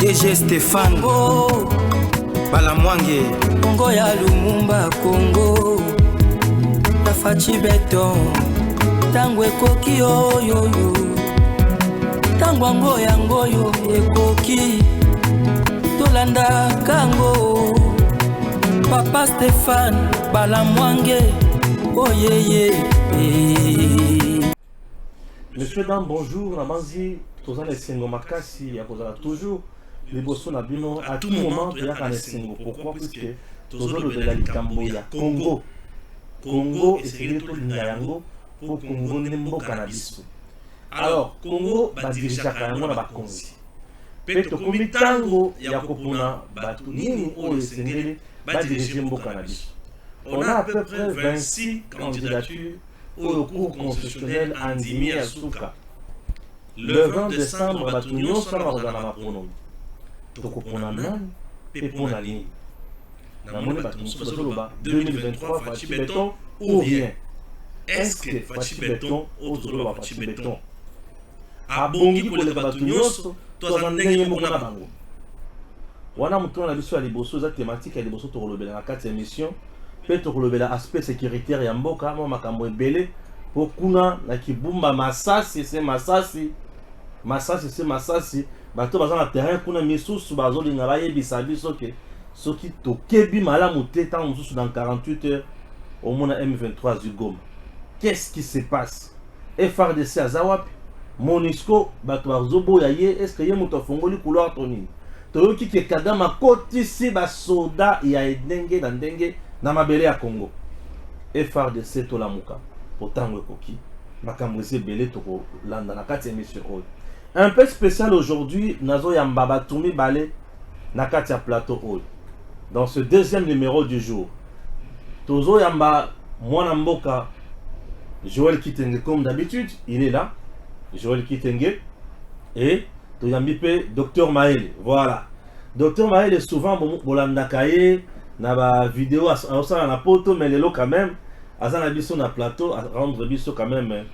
DG Stéphane Congo Balamwange Congo ya Lumumba Congo La Fachi Beton Tango ekoki oyoyo Tango ango yango yo ekoki Tolanda kango Papa Stéphane Balamwange Oh yeah. Monsieur Dam, bonjour, Namanzi, Tozan et Sengo Makasi, Yakozala toujours, les bossons Nabino, à tout moment, tu as un Sengo. Pourquoi? Parce que Tozan le Bela Likambo, il y a Congo. Congo et c'est tout l'Ingayango pour Congo Nembo Cannabis. Alors, Congo, va diriger à Kango na Bakonzi. Peto Komitango, Yakopuna, Batunini, ou les Sengeli, va diriger Mbo Cannabis. On a à peu près 26 candidatures au cours constitutionnel Andimi Asuka. Le 20 décembre, Batunio Samarogana Pronom. Tokoponanan, Peponali. Namone Batunio Soloba, 2023, Fachi Béton ou rien. Est-ce que Fachi Béton ou Toloba Fachi Béton? A Bongi pour les Batunios, toi en n'ayez mon abango. Wana Mouton a vu sur les bossos thématiques et les bossos pour le 4 émissions. Peut-être que l'aspect sécuritaire ya mboka mo makambo ebele po kuna na kibumba masasi c'est masasi bato baza na terrain kuna misusu bazolinga bayebisa biso ke soki tokebi malamu te tant mususu dans 48 heures au mona M23 du Goma. Qu'est-ce qui se passe? FARDC azawapi Monisco bato bazobo ya ye est-ce que ye moto fongoli couloir toni toyoki ke Kagame kotisi ba soda ya ndenge na ndenge na mabele ya Congo. FARDC to la muka potango ekoki makamwese belé toko landa na 4 émissions. Un peu spécial aujourd'hui, nazo yambaba tourmi balé na 4 plateau hall. Dans ce deuxième numéro du jour, tozo yamba mwana mboka Joël Kitenge comme d'habitude, il est là. Joël Kitenge et to yambi pe Docteur Maël. Voilà. Docteur Maël est souvent bolanda kaye na ba vidéo à ça na poto mais lelo quand même azana biso na plateau à rendre biso quand même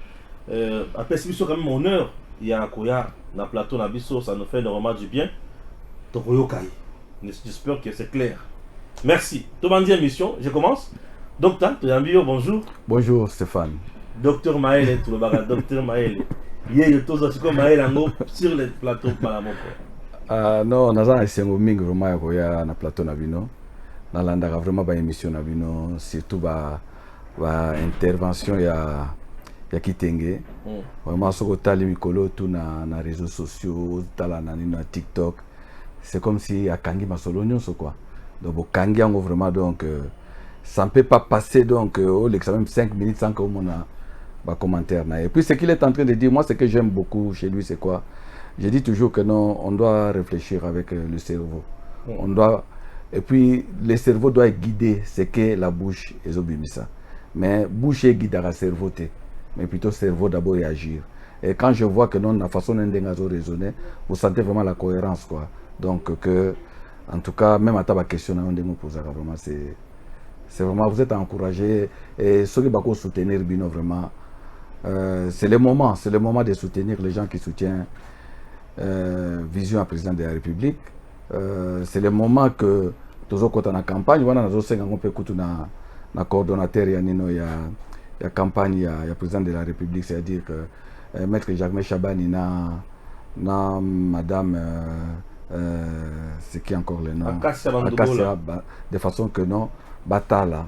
à biso quand même honneur il y a koya na plateau na biso ça nous fait énormément du bien tokoyo kai. J'espère que c'est clair. Merci. Tomandi émission, je commence. Docteur Toyambio, bonjour. Bonjour Stéphane. Docteur Maël tout le baga Docteur Maël. Yé to zo ko Maël ango sur le plateau Palamoko. Non, nazana sengo mingi vraiment koya na plateau na bino. Nalandaka vraiment ba émission na bino surtout ba intervention ya Kitenge. Vraiment soko tali mikolo tout na réseaux sociaux, tala na TikTok. C'est comme si akangi masolo nyonso quoi. Donc kangi yango vraiment donc ça ne peut pas passer donc l'examen 5 minutes sans que on a ba commentaire na. Et puis ce qu'il est en train de dire, moi ce que j'aime beaucoup chez lui c'est quoi? Je dis toujours que non, on doit réfléchir avec le cerveau. On doit. Et puis, le cerveau doit être guidé, c'est que la bouche est obimisa. Mais bouche est guidée à la cerveau, mais plutôt cerveau d'abord et agir. Et quand je vois que non, la façon dont on raisonner, vous sentez vraiment la cohérence, quoi. Donc, que, en tout cas, même à ta question, on me pose vraiment, c'est vraiment, vous êtes encouragé. Et ceux qui vont soutenir Bino, vraiment, c'est le moment de soutenir les gens qui soutiennent Vision à président de la République. C'est le moment que tozo kota na campagne wana nazo senga ngompe kutu na coordonnateur ya nino ya campagne ya président de la République, c'est-à-dire que maître Jacques Chabani na madame c'est qui encore le nom Akasia, de façon que non batala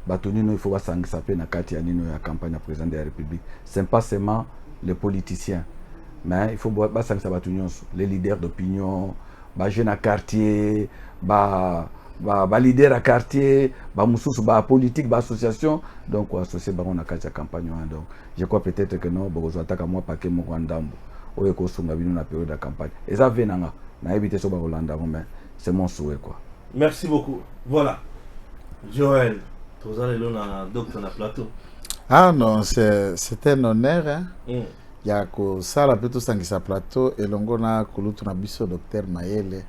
batonino il faut basangisa pe na kati ya nino ya campagne ya président de la République. C'est pas seulement les politiciens, mais il faut basangisa batonino les leaders d'opinion, ba jeune à quartier, ba leader à quartier, ba mususu ba politique, ba association, donc associé ba on a quatre campagne donc je crois peut-être que non bozo ataka moi paquet mo ndambo oyo ko sunga bino na période de campagne et ça venanga na éviter so ba Hollande mais c'est mon souhait quoi. Merci beaucoup. Voilà. Joël, tous allez là docteur na plateau. Ah non, c'est un honneur hein. Ya ko sala peto sangisa plateau et longona kulutu na biso docteur Maël.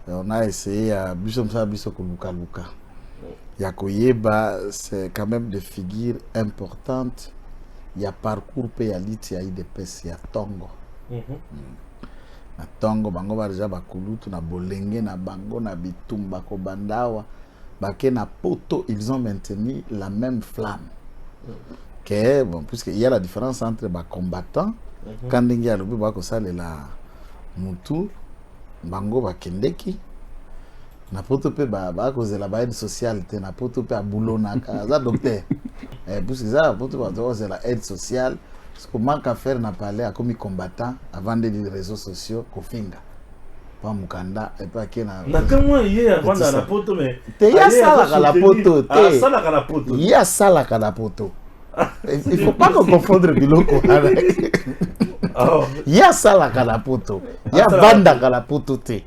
On a essayé à biso kuluka luka. Ya ko yeba c'est quand même des figures importantes. Il y a parcours pe ya liti ya IDPS ya Tongo. na tongo bango ba déjà bakulutu na bolenge na bango na bitumba ko bandawa bake na poto, ils ont maintenu la même flamme. Que bon, puisqu'il y a la différence entre les combattants, quand il y a le but de la mutu, bango bakendeki, na poto pe ba cause la aide sociale, na poto pe a boulot na za docteur. Puisque ça poto ba c'est la aide sociale, ce qu'on manque à faire na parler à comme combattant avant des réseaux sociaux kofinga. Pas mukanda et pas kena. Na comment hier avant dans la poto mais te ya sala la poto, ah sala la poto. Ya sala la poto. Il faut pas confondre biloko avec. Ya sala la poto. Ya vanda la poto te.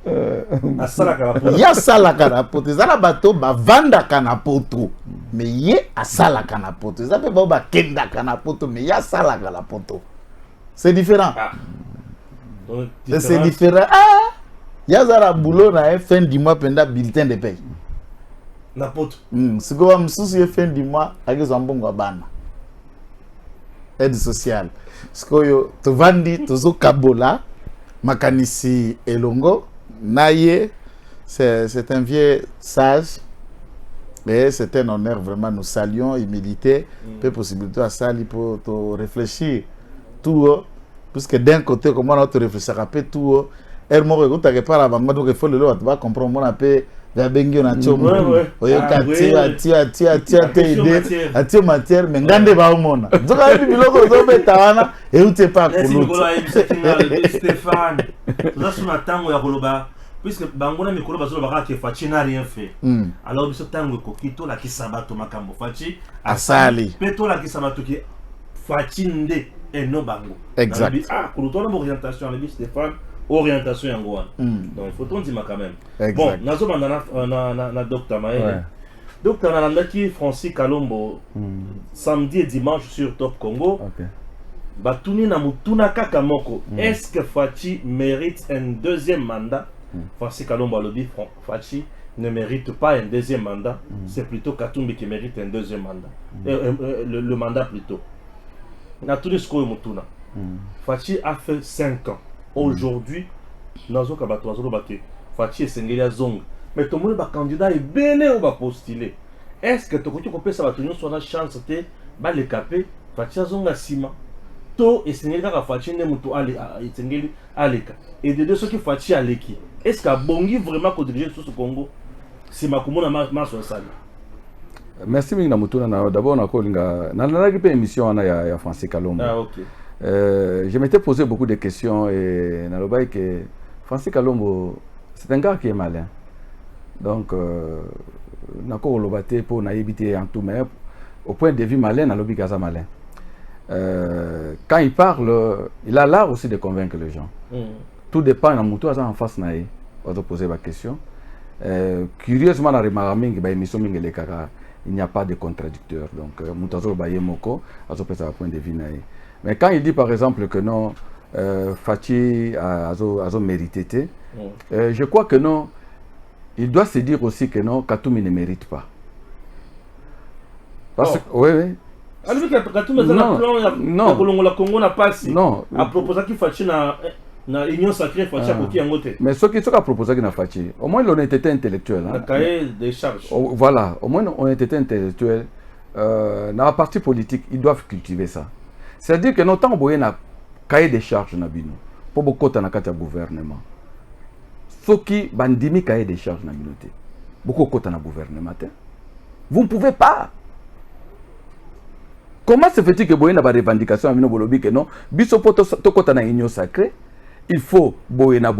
Asala la poto. Ya sala la poto. Zala bato ba vanda kana poto. Mais ye asala kana poto. Zape ba kenda kana poto mais ya sala la poto. C'est différent. C'est différent. Ah! Ya zara boulot na fin du mois penda bulletin de paye. Na poto. Sikoba msusu fin du mois agezo mbongo bana. Aide sociale. Sikoyo tovandi tozo kabola makanisi elongo naye c'est un vieux sage et c'est un honneur vraiment, nous saluons humilité peu possibilité à ça pour te réfléchir tout puisque d'un côté comment on te réfléchir après tout elle m'a écouté que par avant donc il faut le tu vas comprendre mon appel la bengi on a tiomo oyo katia te idée atio matière mais ngande ba umona zoka hivi biloko zo betawana et ou t'es pas cool Stéphane ça sur la tango ya koloba puisque bangona mikolo bazo baka ke Fachi n'a rien fait alors biso tango kokito la kisabato makambo Fachi asali peto la kisabato ki Fachi nde et no bango exact ah pour ton orientation le Stéphane orientation yango donc il faut ton dire quand même exact. Bon nazo na docteur Maël docteur nalandaki Francis Kalombo samedi et dimanche sur Top Congo batuni na mutuna kaka moko est-ce que Fachi mérite un deuxième mandat? Francis Kalombo alobi Fachi ne mérite pas un deuxième mandat, c'est plutôt Katumbi qui mérite un deuxième mandat le mandat plutôt na tuni sko mutuna Fachi a fait 5 ans. Aujourd'hui, nazo kabato azo baté Fachi esengeli zong mais tout le monde ba candidat et belé ou ba postuler. Est-ce que tu peux ça va tenir sur la chance te ba le capé Fachi zonga sima to esengeli ka Fachi ne mutu ale esengeli aleka et de ceux qui Fachi aleki est-ce que bongi vraiment ko diriger sur ce Congo sima komona ma so sali. Merci mingi na mutuna na d'abord na ko linga na nalaki pe émission na ya Francis Kalombo. Ah OK. Je m'étais posé beaucoup de questions et Nalobaï que Francis Kalombo, c'est un gars qui est malin. Donc, Nako Lobate pour naïbité en tout, mais au point de vue malin, Nalobi Gaza malin. Quand il parle, il a l'art aussi de convaincre les gens. Tout dépend de mon en face naï. On va poser ma question. Curieusement, dans les émissions, il n'y a pas de contradicteur. Donc, Moutazo Baye Moko, à ce point de vue naï. Mais quand il dit par exemple que non, Fachi a mérité, je crois que non, il doit se dire aussi que non, Katoumi ne mérite pas. Parce que, oui. Alors que Katoumi non, la Congo n'a pas si. Non. À proposer qu'il Fachi na union sacrée Fachi a coquille en côté. Mais ce qui a proposé qu'il n'a Fachi, au moins l'honnêteté intellectuelle. Le cahier des charges. Voilà, au moins l'honnêteté intellectuelle. Dans la partie politique, ils doivent cultiver ça. C'est-à-dire que notre temps, il y a un cahier de charges pour beaucoup de gouvernement. Ce qui bandimi cahier de charges na minoté. Beaucoup de gouvernement. Vous ne pouvez pas. Comment se fait-il que vous avez des revendications à Minobolobi que non, biso poto tokota na union sacrée, il faut boyena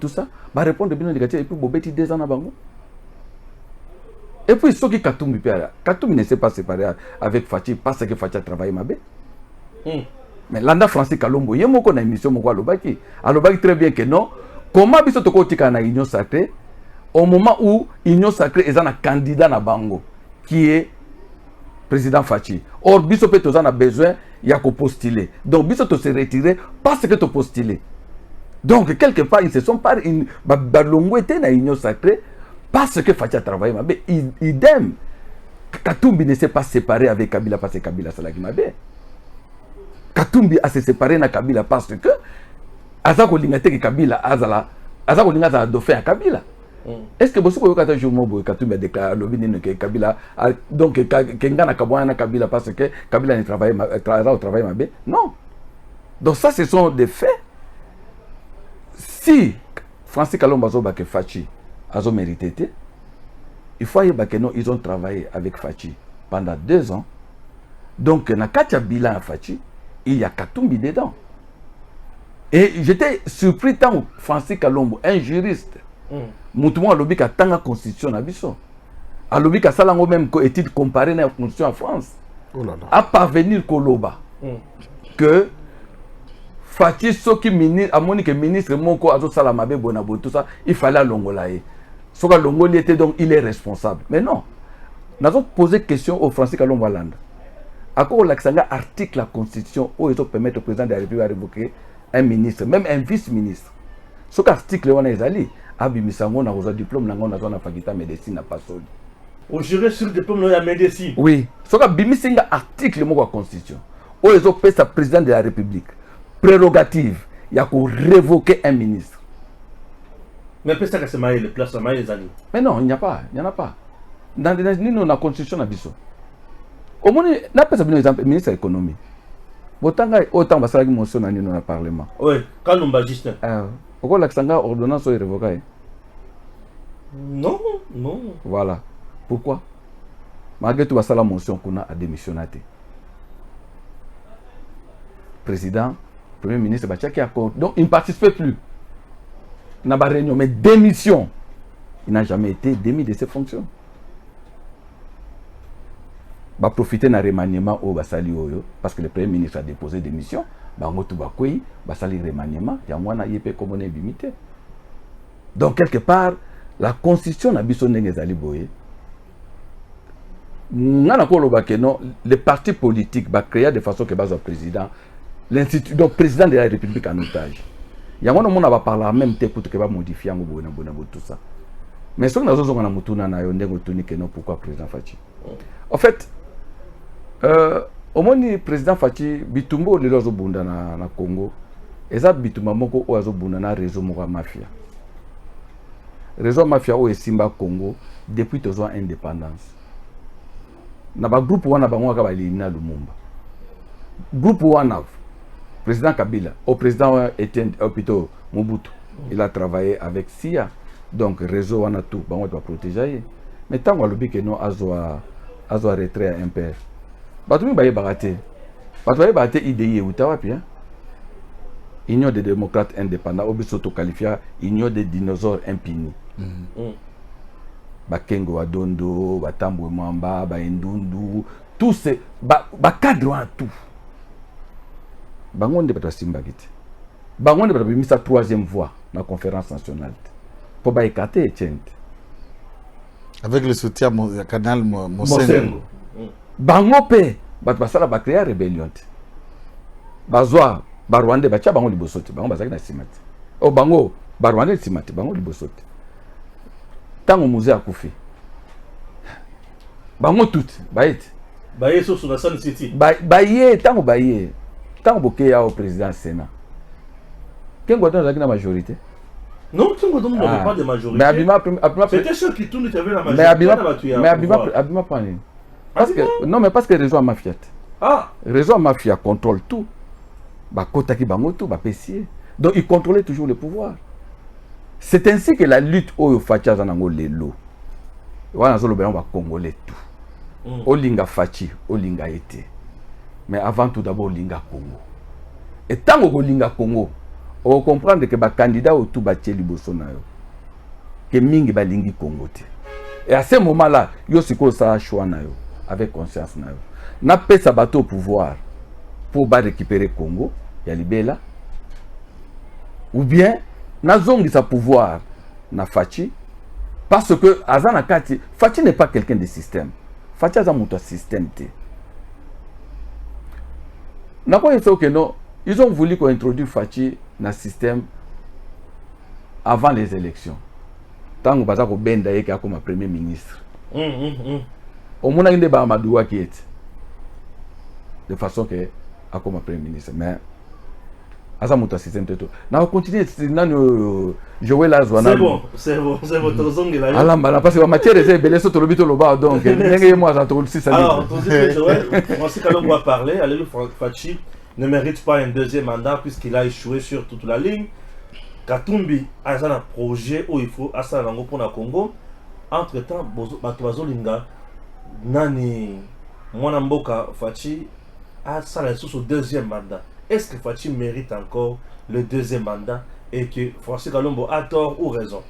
tout ça, va répondre bien négatif et puis bobeti 2 ans na bango. Et puis ce qui Katumbi ne s'est pas séparé avec Fachi parce que Fachi a travaillé ma bé. Mais l'anda Francis Kalombo, il y a une émission alobaki très bien que non. Comment biso tokotika na union sacrée au moment où union sacrée est un candidat na bango qui est président Fachi. Or biso pe tozana besoin ya ko postuler. Donc biso to se retirer parce que to postuler. Donc quelque part ils se sont pas une balongo était na union sacrée parce que Fachi a travaillé ma bé. Idem Katumbi ne s'est pas séparé avec Kabila parce que Kabila salaki ma bé. Katumbi a se séparé na Kabila parce que aza kolinga te ke Kabila azala aza kolinga azala dauphin ya Kabila. Est-ce que bosi boyo kata jomo boyo katumba déclare lobi nino ke Kabila donc ke ngana kabwana Kabila parce que Kabila ne travaille au travail mabe? Non. Donc ça ce sont des faits. Si Francis Kalomba Zoba ke Fachi azo mérité, il faut y que non, ils ont travaillé avec Fachi pendant 2 ans. Donc na katia bilan à Fachi, il y a Katumbi dedans. Et j'étais surpris tant Francis Kalombo, un juriste, Moutoumou alobi ka tanga constitution na biso. Alobi ka salango même ko étude comparée na constitution en France. Oh là là. À parvenir Koloba que Fachi soki ministre, amoni que ministre moko azo salamabe bonabo tout ça, il fallait longolaye. Soka longoli était donc il est responsable. Mais non. Nous avons posé question au Francis Kalombo Landa. À quoi l'accent article la constitution où ils ont permis au président de la République de révoquer un ministre, même un vice-ministre. Ce article on est allé. Abimisango na rosa diplôme nango na zona faculté médecine na pasoli. Au juré sur le diplôme de la médecine. Oui. Ce bimisinga article mo constitution. Où ils ont payé sa président de la République. Prérogative, il y a qu'on révoquer un ministre. Mais peut-être que c'est les places les années. Mais non, il n'y a pas, il n'y en a pas. Dans la constitution na biso. Au moins, n'a pas un exemple ministre de l'économie. Autant va ça qui mentionne dans le Parlement. Oui, quand on va juste. Pourquoi l'accent ordonnance est révoquée? Non, non. Voilà. Pourquoi? Malgré tout, ça la mention qu'on a démissionné. Président, Premier ministre, qui accorde. Donc, il ne participait plus. Il n'a pas réunion, mais démission. Il n'a jamais été démis de ses fonctions. Va profiter d'un remaniement au Basali Oyo, parce que le Premier ministre a déposé démission. Donc, quelque part, la constitution n'a pas été le parti politique va créer de façon que le président, donc président de la République en otage. Il y a un monde qui va parler en même temps pour que va modifier tout ça. Mais ce que nous avons pourquoi président Fachi. En fait, au moins le président Fachi bitumbo le lozo bunda na Congo, eza bituma moko o azo bunda na réseau moko mafia. Réseau mafia o esimba Congo depuis tozo indépendance. Na ba groupe wana bango ka balina Lumumba. Groupe wana président Kabila, au président Etienne plutôt Mobutu, il a travaillé avec SIA. Donc réseau wana tout, bango doit protéger. Mais tant qu'on lobi que non azo retrait un peu. Batumi baye baraté. Batumi baraté IDI utawa pia. Union des démocrates indépendants obiso to qualifier union des dinosaures impunis. Bakengo Adondo, Batambwe Mwamba, Baindundu, tous ces cadre en tout. Bangonde bata simbagite. Bangonde bata bimisa 3e voie dans la conférence nationale. Pour baïkate Etienne. Avec le soutien du canal Mosengo. Bangope, basala ba créer rébellion. Bazwa Barwande bacha bango libosote, bango bazaki na simati. O bango Barwande simati, bango libosote. Tango musée akufi. Bango tout, baït. Baye sur la Sun City. Baye tango baye. Tango bokeya au président Sénat. Quel goût la majorité? Non, tu ne pas de majorité. Mais Abima c'était ceux qui tournent, tu avais la majorité. Mais Abima pas. Parce que non, mais parce que réseau mafia. Réseau mafia contrôle tout. Bah kota ki bango tout, bah pessier. Donc il contrôlait toujours le pouvoir. C'est ainsi que la lutte au Facha zanango lelo. Wana zolo ba congolais tout. Olinga Fachi, olinga été. Mais avant tout d'abord olinga Congo. Et tant que olinga Congo, on comprend que ba candidat au tout ba tcheli boso na yo. Que mingi ba lingi Congo te. Et à ce moment-là, yo siko sa choix na yo avec conscience na yo. Na pesa bateau au pouvoir pour ba récupérer Congo, ya libela. Ou bien na zongi sa pouvoir na Fachi parce que Azana Kati, Fachi n'est pas quelqu'un de système. Fachi a un système. Ils ont voulu qu'on introduise Fachi dans le système avant les élections. Tant que Bazako Bendaye comme premier ministre. Au moins, il y a Amadoua qui est de façon que comme premier ministre. Mais aza moto assistant tout na continuer nano jouer la zone c'est bon tozongela alamba na parce que matière est belé so to lobito loba donc ndenge moi ça to 6 alors Joël Francis Kalombo a parlé Alelu Fachi ne mérite pas un deuxième mandat puisqu'il a échoué sur toute la ligne. Katumbi a un projet où il faut asala nango pour na Congo. Entre temps bato bazolinga nani mwana mboka Fachi a sala sous son deuxième mandat. Est-ce que Fachi mérite encore le deuxième mandat et que Francis Kalombo a tort ou raison?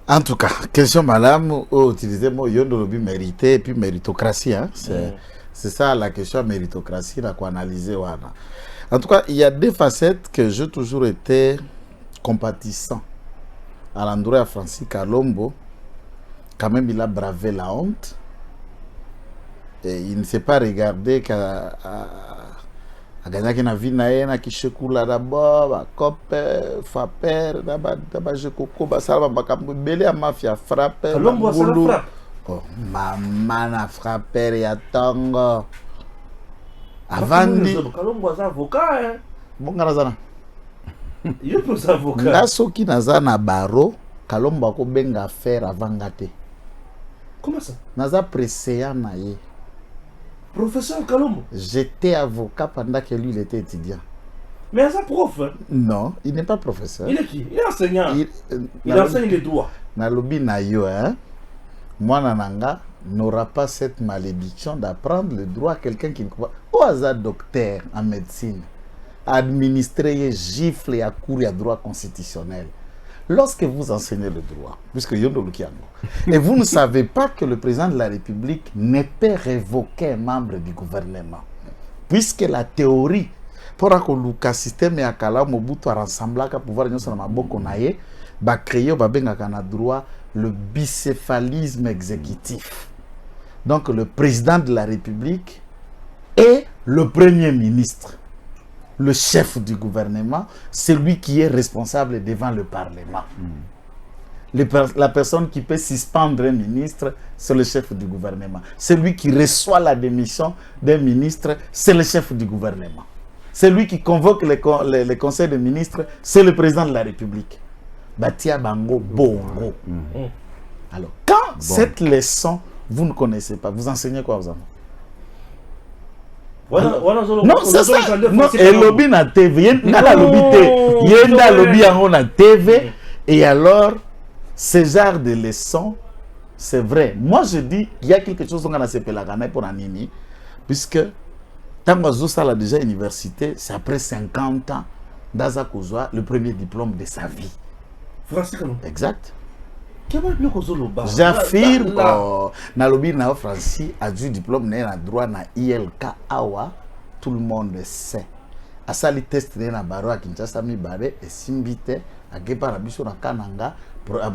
En tout cas, question madame, utiliser mot yondolobi mérité et puis méritocratie, hein? C'est ça la question méritocratie là qu'on analyse. En tout cas, il y a deux facettes que j'ai toujours été compatissant à l'endroit de Francis Kalombo. Quand même, il a bravé la honte et il ne s'est pas regardé qu'à gagner qui n'a vu naïna qui chekula d'abord, ba copé, faper, d'abord je coco, ba salva ba kambo belé à mafia frappe. Kalombo ça frappe. Oh, maman a frappé ya tango. Avant dit. Kalombo est avocat hein. Bon garazana. Il est avocat. Là soki naza na baro, Kalombo ko benga faire avant gâté. Comment ça? Naza précédent na ye. Professeur Kalombo. J'étais avocat pendant que lui il était étudiant. Mais c'est prof. Hein? Non, il n'est pas professeur. Il est qui? Il est enseignant. Il enseigne les droits. Nalobi na yo hein. Moi nananga n'aura pas cette malédiction d'apprendre le droit à quelqu'un qui ne croit pas. Au hasard docteur en médecine, administrer gifle et à cours à droit constitutionnel. Lorsque vous enseignez le droit, puisque et vous ne savez pas que le président de la République ne peut révoquer un membre du gouvernement, puisque la théorie pour que le système et akala Mobutu rassemblé pour pouvoir nous sur ma boko naie, ba créer ba benga kana droit le bicéphalisme exécutif. Donc le président de la République et le premier ministre, le chef du gouvernement, c'est lui qui est responsable devant le Parlement. La personne qui peut suspendre un ministre, c'est le chef du gouvernement. Celui qui reçoit la démission d'un ministre, c'est le chef du gouvernement. Celui qui convoque les conseils de ministres, c'est le président de la République. Batia Bango Bongo. Alors, quand cette leçon, vous ne connaissez pas, vous enseignez quoi aux enfants? Non, c'est ça. Non, et lobby na TV, na lobby te, yenda lobby en na TV, et alors ce genre de leçons, c'est vrai. Moi je dis, il y a quelque chose qu'on a appelé la Ghana pour Anini, puisque Tangozo Sala déjà université, c'est après 50 ans d'Aza Kozwa, le premier diplôme de sa vie. Exact. J'affirme, Nalobi na Francis a du diplôme na droit na ILK Awa, tout le monde sait. A sali test na baro a Kinshasa mi bare et simbite a gepa na biso na Kananga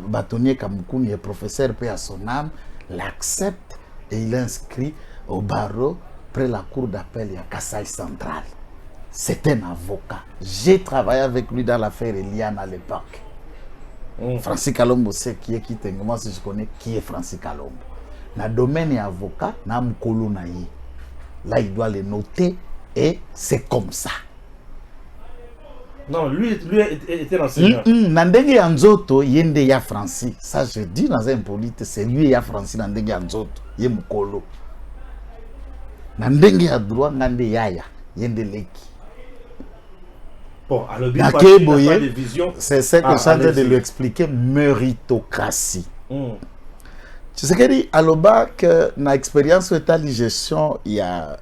bâtonnier Kamukuni est professeur paix à son âme, l'accepte et il est inscrit au barreau près la cour d'appel à Kassai Central. C'est un avocat. J'ai travaillé avec lui dans l'affaire Eliane à l'époque. Francis Kalombo sait qui est qui t'es. Moi, si je connais qui est Francis Kalombo. Dans le domaine avocat, na mkolo na ye. Là, il doit le noter et c'est comme ça. Non, lui était enseignant. Nandenge Anzoto, yende ya Francis. Ça, je dis dans un polite, c'est lui ya Francis Nandenge Anzoto. Yé mkolo. Nandenge ya droit, nande yaya. Yende leki. Bon, alors, c'est ce que je de lui expliquer, méritocratie. Tu sais que dit, alors que dans l'expérience de la gestion, il y a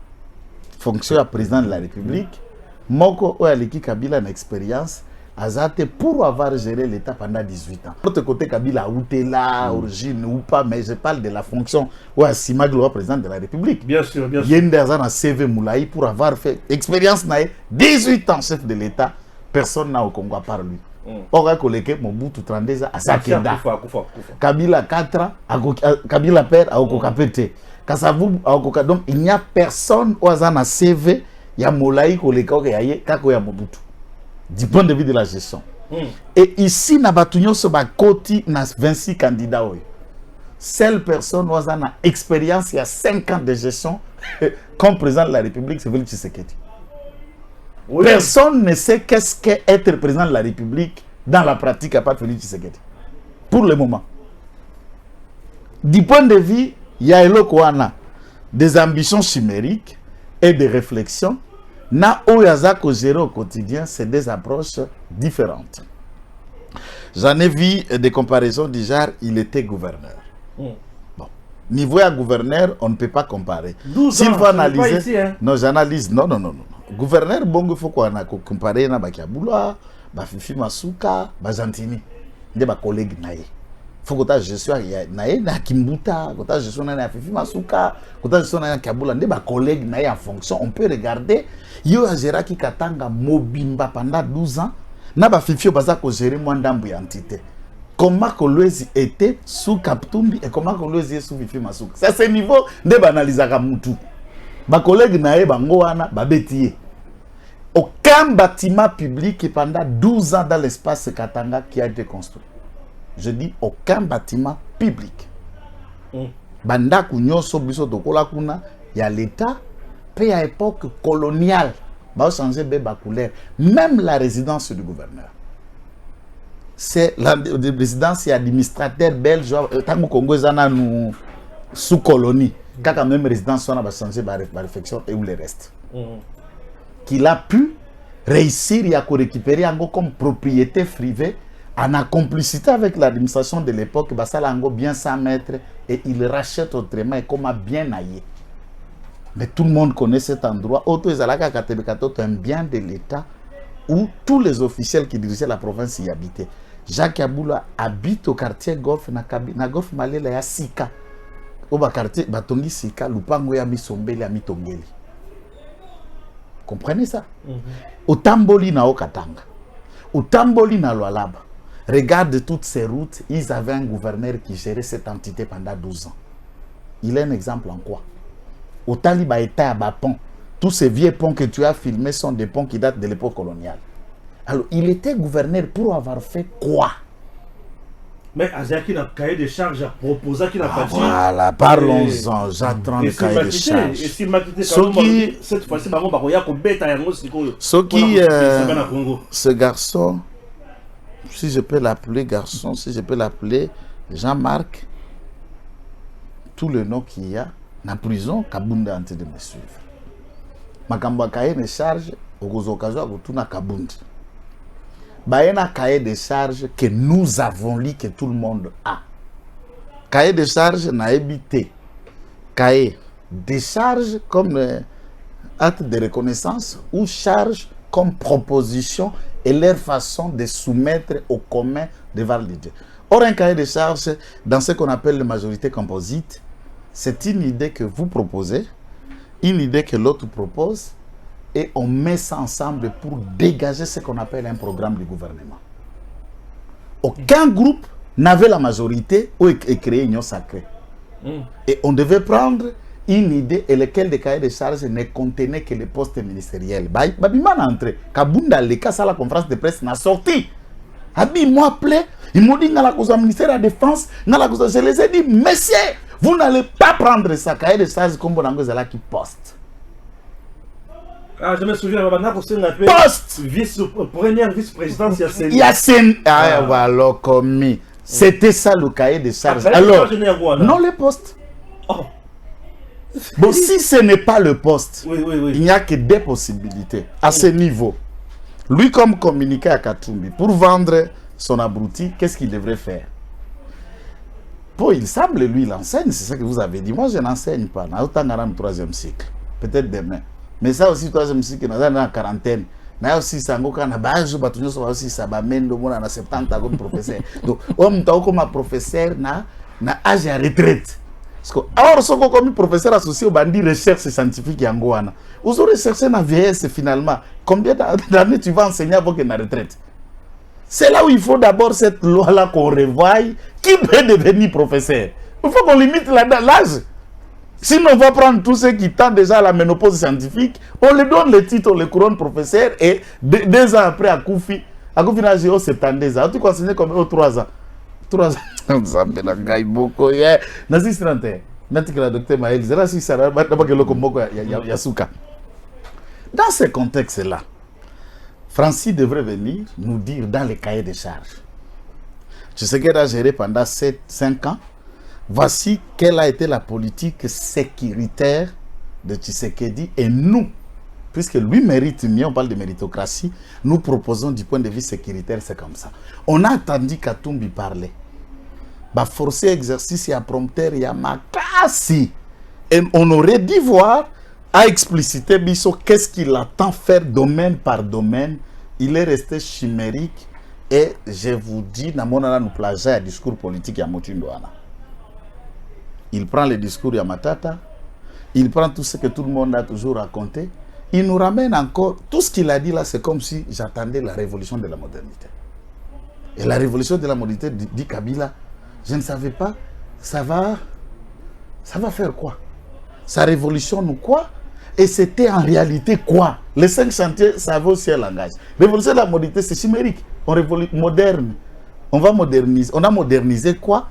fonction à président de la République, Moko ou Aleki Kabila une expérience, Azate pour avoir géré l'État pendant 18 ans. De l'autre côté, Kabila ou là, origine ou pas, mais je parle de la fonction où Simaglo est président de la République. Bien sûr, bien sûr. Il y a un CV Moulaï pour avoir fait expérience 18 ans chef de l'État. Personne n'a au Congo à part lui. Or, Mobutu 32 ans à Sakeda. Kabila 4 ans, Kabila père à Okokapete. Kassavou à Okoka. Donc, il n'y a personne au Azana CV, il y a Moulaï, Koleka, Kako ya Mobutu. Du point de vue de la gestion. Et ici, Nabatunyo Soba Koti, n'a 26 candidats. Seule personne au Azana expérience, il y a 5 ans de gestion comme président de la République, c'est Félix Tshisekedi. Oui. Personne ne sait qu'est-ce qu'être président de la République dans la pratique à part Félix Tshisekedi. Pour le moment. Du point de vue, il y a des ambitions chimériques et des réflexions. Na Oyazako gérer au quotidien, c'est des approches différentes. J'en ai vu des comparaisons du genre, il était gouverneur. Bon. Niveau à gouverneur, on ne peut pas comparer. S'il faut analyser... Ici, hein? Non, j'analyse. Non. Gouverneur, bon, il faut qu'on compare na Bakiabula, Bafifi Masuka, Bajantini. Des collègues naïe. Faut que ta gestion naïe na Kimbuta, que ta gestion na Fifi Masuka, que ta gestion na Kabula, des collègues naïe en fonction. On peut regarder. Yo a géré qui katanga mobimba pendant 12 ans. Na Bafifi baza ko gérer moins d'entité. Comment Kolwezi était sous Kaptumbi et comment Kolwezi est sous Fifi Masuka. Ça c'est niveau de banalisaka mutu. Ba collègue naïe bango wana babetiye. Aucun bâtiment public pendant 12 ans dans l'espace Katanga qui a été construit. Je dis aucun bâtiment public. Banda kunyoso biso tokola kuna ya l'état puis à époque coloniale ba changer beba couleur même la résidence du gouverneur. C'est la résidence et administrateur belge tango Congo zana nous sous colonie kaka même résidence on a changer ba réflexion et où le reste. Qu'il a pu réussir à récupérer comme propriété privée en complicité avec l'administration de l'époque, Bassalango bien 100 mètres et il rachète autrement et comme bien aillé. Mais tout le monde connaît cet endroit. Auto Ezalaka Katebekato est un bien de l'État où tous les officiels qui dirigeaient la province y habitaient. Jacques Aboula habite au quartier Golf, na Golf Malela ya Sika. Au quartier Batongi Sika, Lupango ya Misombele ya Mitongeli. Comprenez ça? Au Tamboli na Okatanga, au Tamboli na Lualaba. Regarde toutes ces routes, ils avaient un gouverneur qui gérait cette entité pendant 12 ans. Il est un exemple en quoi? Au Taliba État à Bapon, tous ces vieux ponts que tu as filmés sont des ponts qui datent de l'époque coloniale. Alors, il était gouverneur pour avoir fait quoi? Mais Azaki n'a cahier de charges à proposer qui n'a pas dit. Voilà, parlons-en. J'attends le cahier de charges. Cette fois-ci, ce garçon, si je peux l'appeler garçon, si je peux l'appeler Jean-Marc, tout le nom qu'il y a, en prison, Kabunda en train de me suivre. Makamba cahier de charges, aux occasions, à tout na Kabundi. Il y a un cahier de charges que nous avons lu, que tout le monde a. Cahier de charges n'a évité. Cahier de charges comme acte de reconnaissance ou charge comme proposition et leur façon de soumettre au commun devant les dieux. Or, un cahier de charges, dans ce qu'on appelle la majorité composite, c'est une idée que vous proposez, une idée que l'autre propose, et on met ça ensemble pour dégager ce qu'on appelle un programme du gouvernement. Aucun groupe n'avait la majorité ou créé une union sacrée. Et on devait prendre une idée et lequel des cahiers de charges ne contenait que les postes ministériels. Babima n'a entré. Kabunda, le cas à la conférence de presse, n'a sorti. Ils m'ont appelé, ils m'ont dit dans la cause du ministère de la Défense, je les ai dit, messieurs, vous n'allez pas prendre ça, cahier de charges comme vous n'avez qui poste. Ah, je me souviens, poste première vice-présidence, il y a Sen. Ah, voilà, comme c'était ça le cahier de charges. Alors, non, les postes. Oh. Bon, si ce n'est pas le poste, oui. Il n'y a que des possibilités. À ce niveau, lui, comme communiqué à Katumbi, pour vendre son abruti, qu'est-ce qu'il devrait faire? Bon, il semble, lui, il enseigne, c'est ça que vous avez dit. Moi, je n'enseigne pas. Dans le 3e cycle. Peut-être demain. Mais ça aussi, 3e cycle, dans la quarantaine. Mais aussi, ça m'a aussi, ça m'a mené à 70 comme professeur. Donc, on comme professeur, na âge à retraite. Or, ce comme professeur associé au bandit recherche scientifique Yangoana. Vous aurez cherché la vieillesse finalement. Combien d'années tu vas enseigner avant que la retraite? C'est là où il faut d'abord cette loi-là qu'on revoie. Qui peut devenir professeur? Il faut qu'on limite l'âge. Sinon, on va prendre tous ceux qui tentent déjà la ménopause scientifique, on leur donne le titre, on les couronne professeur, et 2 ans après, à Koufi n'a eu 72 ans. Tu continues comme 3 ans. 3 ans. Ça me fait la beaucoup. Nazi 31. Nazi que la docteur Maël, c'est là si ça va pas que le Yasuka. Dans ce contexte-là, Francis devrait venir nous dire dans les cahiers de charges. Tshisekedi a géré pendant 5 ans. Voici quelle a été la politique sécuritaire de Tshisekedi. Et nous, puisque lui mérite mieux, on parle de méritocratie, nous proposons du point de vue sécuritaire, c'est comme ça. On a attendu Katumbi parler. Bah, forcer exercice, il y a prompteur, il y a makasi. Et on aurait dû voir, à expliciter Bisso, qu'est-ce qu'il attend faire domaine par domaine. Il est resté chimérique. Et je vous dis, Namonana nous plageait un discours politique à Motundouana. Il prend le discours de Matata, il prend tout ce que tout le monde a toujours raconté, il nous ramène encore, tout ce qu'il a dit là, c'est comme si j'attendais la révolution de la modernité. Et la révolution de la modernité, dit Kabila, je ne savais pas, ça va faire quoi? Ça révolutionne ou quoi? Et c'était en réalité quoi? Les 5 chantiers, ça vaut aussi un langage. Révolution de la modernité, c'est chimérique. Moderne. On va moderniser. On a modernisé quoi?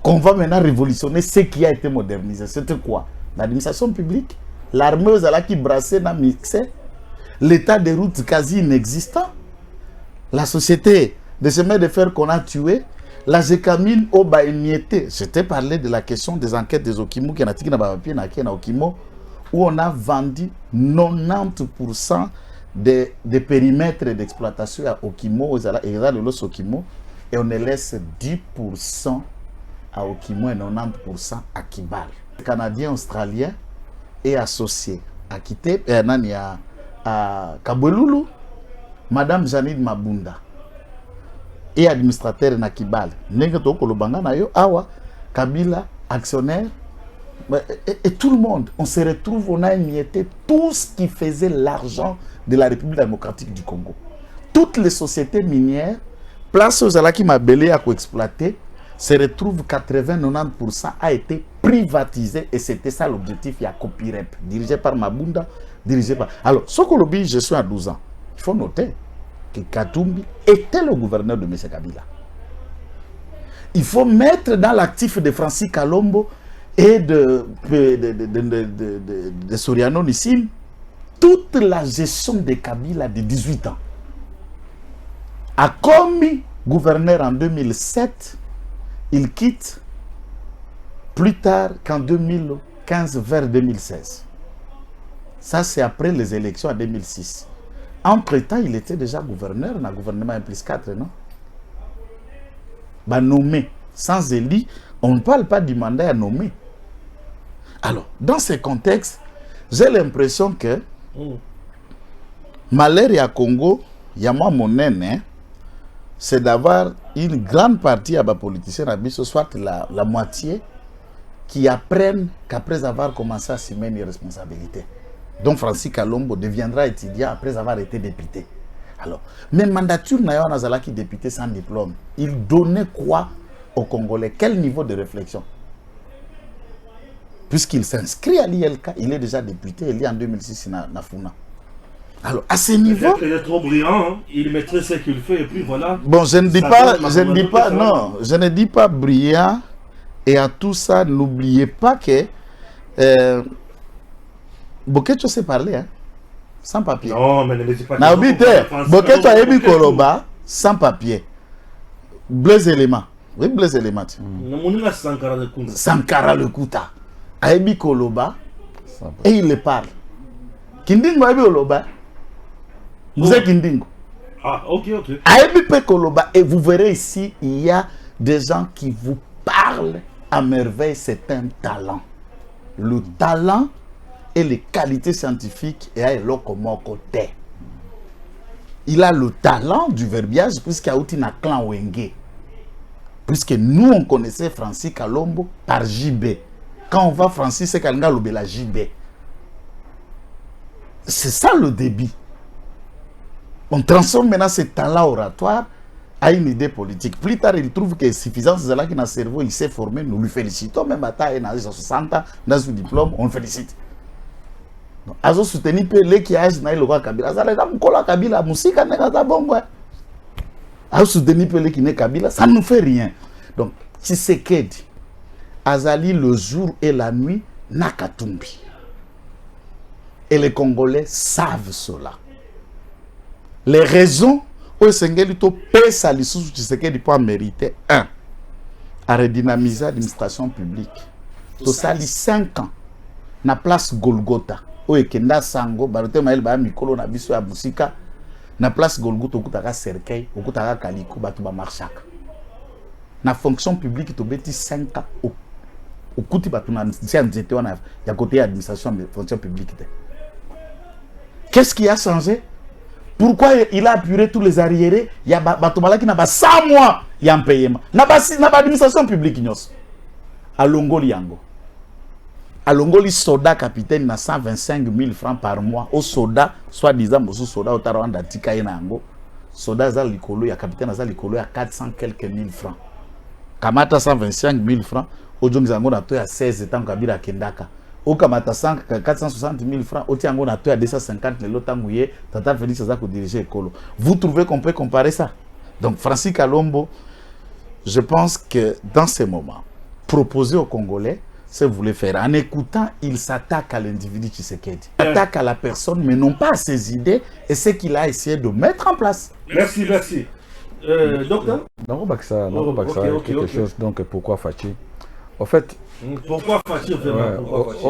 Qu'on va maintenant révolutionner ce qui a été modernisé. C'était quoi? L'administration publique, l'armée aux ala qui brassait, n'a mixé, l'état des routes quasi inexistant, la société de chemin de fer qu'on a tué, la Gécamine au bas émietté. Je t'ai parlé de la question des enquêtes des Okimo, qui na Okimo, où on a vendu 90% des périmètres d'exploitation à Okimo, et on laisse 10% à Okimo et 90% à Kibale. Les Canadiens, Australiens et associés à quitter à Kabwelulu, Madame Janine Mabunda et administrateur na Kibale. Nengeto kolobanga na yo awa Kabila actionnaire et tout le monde, on se retrouve, on a émietté tout ce qui faisait l'argent de la République démocratique du Congo. Toutes les sociétés minières, place aux ala qui m'a belé à co-exploiter, se retrouvent 80-90% a été privatisé et c'était ça l'objectif. Il y a Copirep, dirigé par Mabunda, dirigé par... Alors, Sokolobi, je suis à 12 ans. Il faut noter que Katumbi était le gouverneur de M. Kabila. Il faut mettre dans l'actif de Francis Kalombo et de Soriano Nissim toute la gestion de Kabila de 18 ans. A commis gouverneur en 2007, il quitte plus tard qu'en 2015 vers 2016. Ça, c'est après les élections en 2006. Entre-temps, il était déjà gouverneur dans le gouvernement 1+4, non? Bah, nommé, sans élit, on ne parle pas du mandat à nommer. Alors, dans ce contexte, j'ai l'impression que malheur à Congo, il y a moi mon aîné, c'est d'avoir une grande partie à la politicien, soit la moitié, qui apprennent qu'après avoir commencé à assumer une responsabilité. Donc Francis Kalombo deviendra étudiant après avoir été député. Alors, même mandature n'a pas qui député sans diplôme. Il donnait quoi aux Congolais? Quel niveau de réflexion? Puisqu'il s'inscrit à l'ILK, il est déjà député, il est en 2006 à Funa. Alors, à ce niveau... Il est trop brillant, hein? Il maîtrise ce qu'il fait et puis voilà. Bon, je ne dis pas brillant. Et à tout ça, n'oubliez pas que... Boketo sait parler, hein? Sans papier. Non, mais ne me dis pas... Boketo a émis Koloba, sans papier. Blaise élément. Oui, Blaise élément. Sankara le Kouta. A émis Koloba, et il le parle. Kindingo a émis Koloba. Vous êtes Kindingo. Ah, ok. A Koloba, et vous verrez ici, il y a des gens qui vous parlent à merveille, c'est un talent. Le talent et les qualités scientifiques et à l'autre côté. Il a le talent du verbiage puisqu'il y a un clan Wenge. Puisque nous on connaissait Francis Kalombo par JB. Quand on va Francis, c'est Kalanga Lobela JB. C'est ça le débit. On transforme maintenant ce talent oratoire à une idée politique. Plus tard, il trouve que suffisance de là qui dans le cerveau, il s'est formé, nous lui félicitons, même à taille, dans 60 ans, dans son diplôme, on le félicite. Azo soutenu Pelé qui a agi dans le roi Kabila. Azale da mkola Kabila, musique n'est pas bon. Azo soutenu Pelé qui n'est Kabila, ça ne nous fait rien. Donc, Tshisekedi, Azali le jour et la nuit, Nakatumbi. Et les Congolais savent cela. les raisons où Sengeli to pesa les sous Tshisekedi pour mériter un à redynamiser l'administration publique. To sali 5 ans na place Golgotha où ekenda sango barote mael ba mikolo na biso ya musika na place Golgotha okutaka cercueil okutaka kaliko batu ba marchaka na fonction publique to beti 5 ans okuti batu na nzete wana ya côté administration de fonction publique. Qu'est-ce qui a changé? Pourquoi il a apuré tous les arriérés? Il y a Batoumala qui n'a pas 100 mois en paiement. N'a pas d'administration publique. À Longoli Yango. À Longoli, soda capitaine n'a 125 000 francs par mois. Au soda, soi-disant, au soda, au Tarwanda, Tika Yango. Soda, il y a capitaine, il y a 400 quelques mille francs. Kamata 125 000 francs. Au Djongzango, il y a 16 ans, Kabila Kendaka. Au Kamata 460 000 francs, au Tiango na à 250 le lotangouye, Tata Félix Azako diriger Ekolo. Vous trouvez qu'on peut comparer ça? Donc Francis Kalombo, je pense que dans ces moments, proposer aux Congolais ce que vous voulez faire. En écoutant, il s'attaque à l'individu Tshisekedi. Il s'attaque à la personne, mais non pas à ses idées et ce qu'il a essayé de mettre en place. Merci, merci. Docteur? Non, pas que ça, quelque chose. Donc pourquoi Fachi? En fait, pourquoi Fachi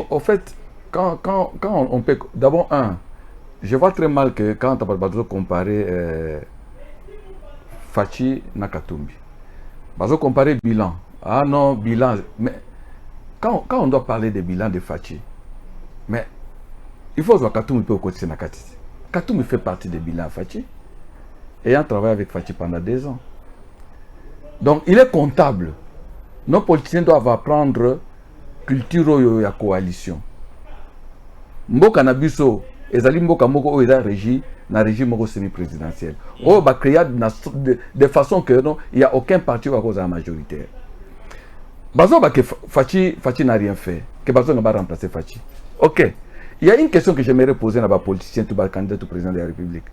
au fait, quand on peut... D'abord, je vois très mal que quand on va comparer Fachi et Katumbi. On va comparer bilan. Ah non, bilan. Mais quand on doit parler de bilan de Fachi, mais il faut que Katumbi peut côté de Nakati. Katumbi fait partie des bilans Fachi. Ayant travaillé avec Fachi pendant 2 ans. Donc, il est comptable. Nos politiciens doivent apprendre culture ya coalition. Mboka na biso ezali mboka moko o eza régime moko semi-présidentiel. On va créer de façon que non, il n'y a aucun parti qui est majoritaire. Bazo ba que Fachi n'a rien fait. Que Bazo n'a pas remplacé Fachi. Ok. Il y a une question que j'aimerais poser à la politicien tout candidat au président de la République.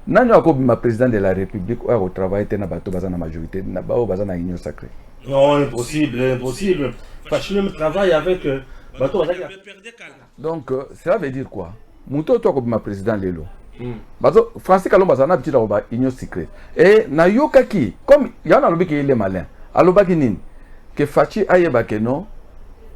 Nani ako ma président de la République au travail na bato baza na majorité na bao baza na union sacrée. Non, impossible, impossible. Fachi même travaille avec bato baza. Donc cela veut dire quoi? Muto to ko ma président lelo. Bazo Francis Kalomba za na petit ba union secrète. Et na yokaki comme yana lobi ki il est malin. Aloba ki nini? Que Fachi ayeba ke non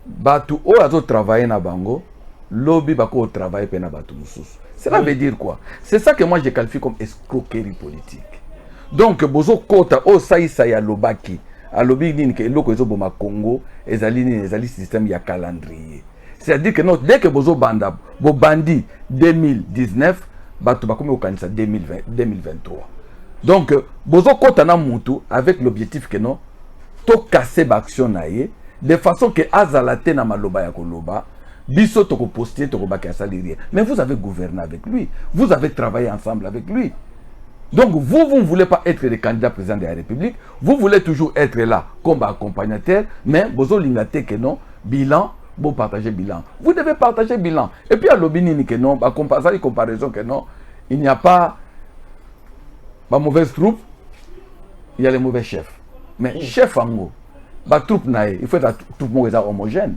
bato o azo travailler na bango lobby bako travailler pe na bato mususu. Cela veut dire quoi? C'est ça que moi je qualifie comme escroquerie politique. Donc, bozo kota o saïsa ya lobaki. A lobby nini ke loko ezo boma Congo, ezali système ya calendrier. C'est-à-dire que non, dès que bozo banda, bo bandi 2019, bato bakomi au kanisa 2023. Donc, bozo kota na mutu avec l'objectif que non, to casser l'action naie, de façon que azalate na maloba ya koloba. Biso toko postier toko baki asali. Mais vous avez gouverné avec lui. Vous avez travaillé ensemble avec lui. Donc vous ne voulez pas être le candidat président de la République. Vous voulez toujours être là comme accompagnateur. Mais vous l'ingate que non. Bilan, vous partagez bilan. Vous devez partager bilan. Et puis à l'obinini que non. Comparaison que non. Il n'y a pas de mauvaise troupe. Il y a les mauvais chefs. Mais chef en gros. Troupe naïe. Il faut être troupe homogène.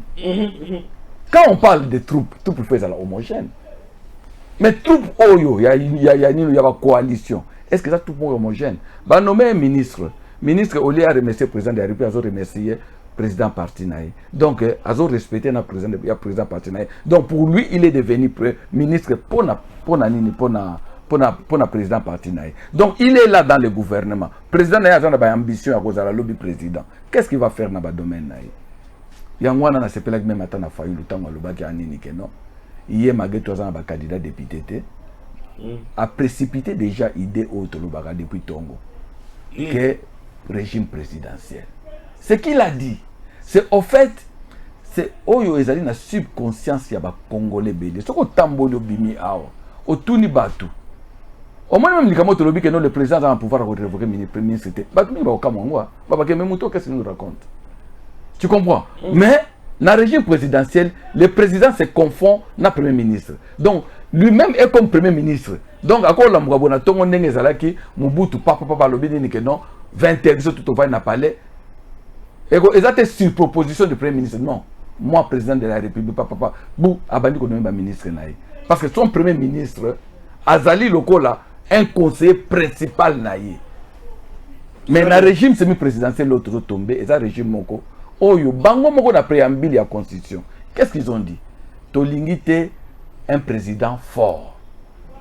Quand on parle de troupes, troupes sont homogènes. Mais troupes, il y a une coalition. Est-ce que ça troupe homogène? Bah nommer un ministre. Ministre, au lieu de remercier le président de la République, il a remercié le président parti. Donc, il a respecté le président parti. Donc, pour lui, il est devenu ministre pour le président parti. Donc, il est là dans le gouvernement. Le président a une ambition à cause de la lobby président. Qu'est-ce qu'il va faire dans le domaine? Yangwana na sepela même ata na fayu lutango alobaki anini ke non iye magé 3 ans ba candidat député a précipité déjà idée auto lobaka depuis Tongo que régime présidentiel. Ce qu'il a dit, c'est au fait c'est oyo ezali na subconscience ya ba congolais belé soko tamboli obimi awa otuni batu au moins même likamoto lobi que non le président a un pouvoir de révoquer le premier ministre batu mi ba okamongwa baba ke memuto qu'est-ce qu'il nous raconte? Tu comprends? Mais dans le régime présidentiel, le président se confond na premier ministre. Donc, lui-même est comme premier ministre. Donc, à quoi la Mouabona, tout le monde est là qui, Mobutu, papa, lobby, ni que non, 20 heures, tout au va na palais. Et ils étaient sur proposition du premier ministre. Non, moi, président de la République, bou, abandi qu'on nomme ministre naï. Parce que son premier ministre, Azali Lokola, un conseiller principal naïe. Mais dans le régime semi-présidentiel, l'autre tombé, et ça régime moko. Oyo, bango moko na préambule la constitution. Qu'est-ce qu'ils ont dit? Tolingi te un président fort.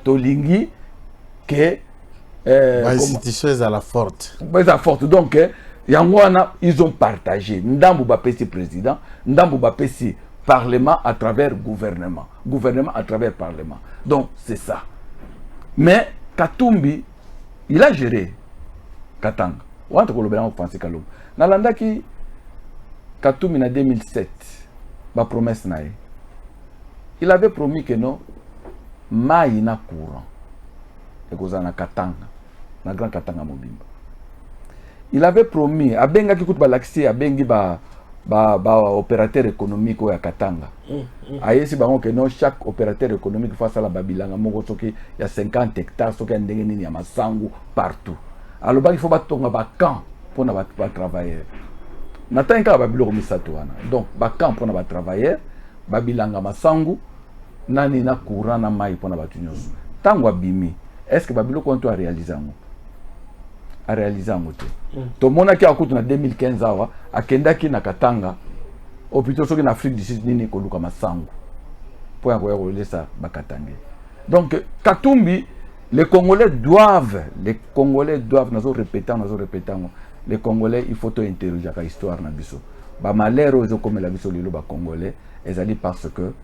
Tolingi que l'institution est à la forte. Donc, ils ont partagé. Ndambu Bapesi président, Ndambu Bapesi parlement à travers gouvernement. Gouvernement à travers parlement. Donc, c'est ça. Mais Katumbi, il a géré Katanga. On va en français. Nalanda qui Katumbi en 2007, ma promesse naïe. Il avait promis que non, maïna courant. Et qu'on a Katanga, na grand Katanga Mobimba. Il avait promis, à Benga qui coûte l'accès à Bengi opérateur économique ou à Katanga. Aïe si baron que non, chaque opérateur économique face à la Babilanga, il y a 50 hectares, il y a Massangu partout. Alors il faut battre un camp pour ne pas travailler. N'attend qu'à Babylon Misatouana. Donc, camp pour ne pas travailler, Babilanga Massangu, nani na courant na mai pour ne pas tenir. Tango bimi. Est-ce que Babylone compte à réaliser un mot? À réaliser un mot. Tout le monde qui a écouté en 2015 à Kendaki na Katanga, ou plutôt ceux qui en Afrique du Sud nini koluka masangu. Pour avoir ça Bakatanga. Donc Katumbi, les Congolais doivent, nous répétons, les Congolais, il faut interroger la histoire na biso. Ba malheur aux comme la biso lilo ba Congolais, ezali parce que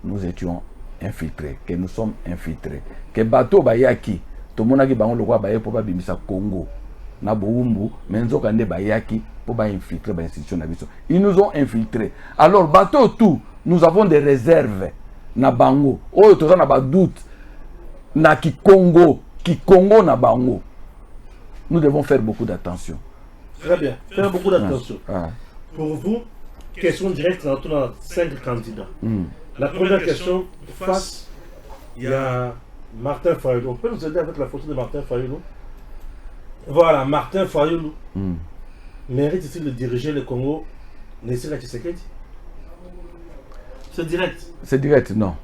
nous étions infiltrés, que nous sommes infiltrés. Que bateau bayaki, tout le monde qui ba on le roi baye pour ba bimisa Congo. Na boumbu, menzo kande bayaki pour ba infiltrer ba institution na biso. Ils nous ont infiltrés. Alors bateau tout, nous avons des réserves na bango. Oh, tout ça na ba doute. Na ki Congo na bango. Nous devons faire beaucoup d'attention. Très bien, faire beaucoup d'attention. Pour vous, question directe dans 5 candidats. La première question, face, il y a Martin Fayulu. On peut nous aider avec la photo de Martin Fayulu? Voilà, Martin Fayulu. Mérite-t-il de diriger le Congo? Nessira Tshisekedi? C'est direct. C'est direct, non.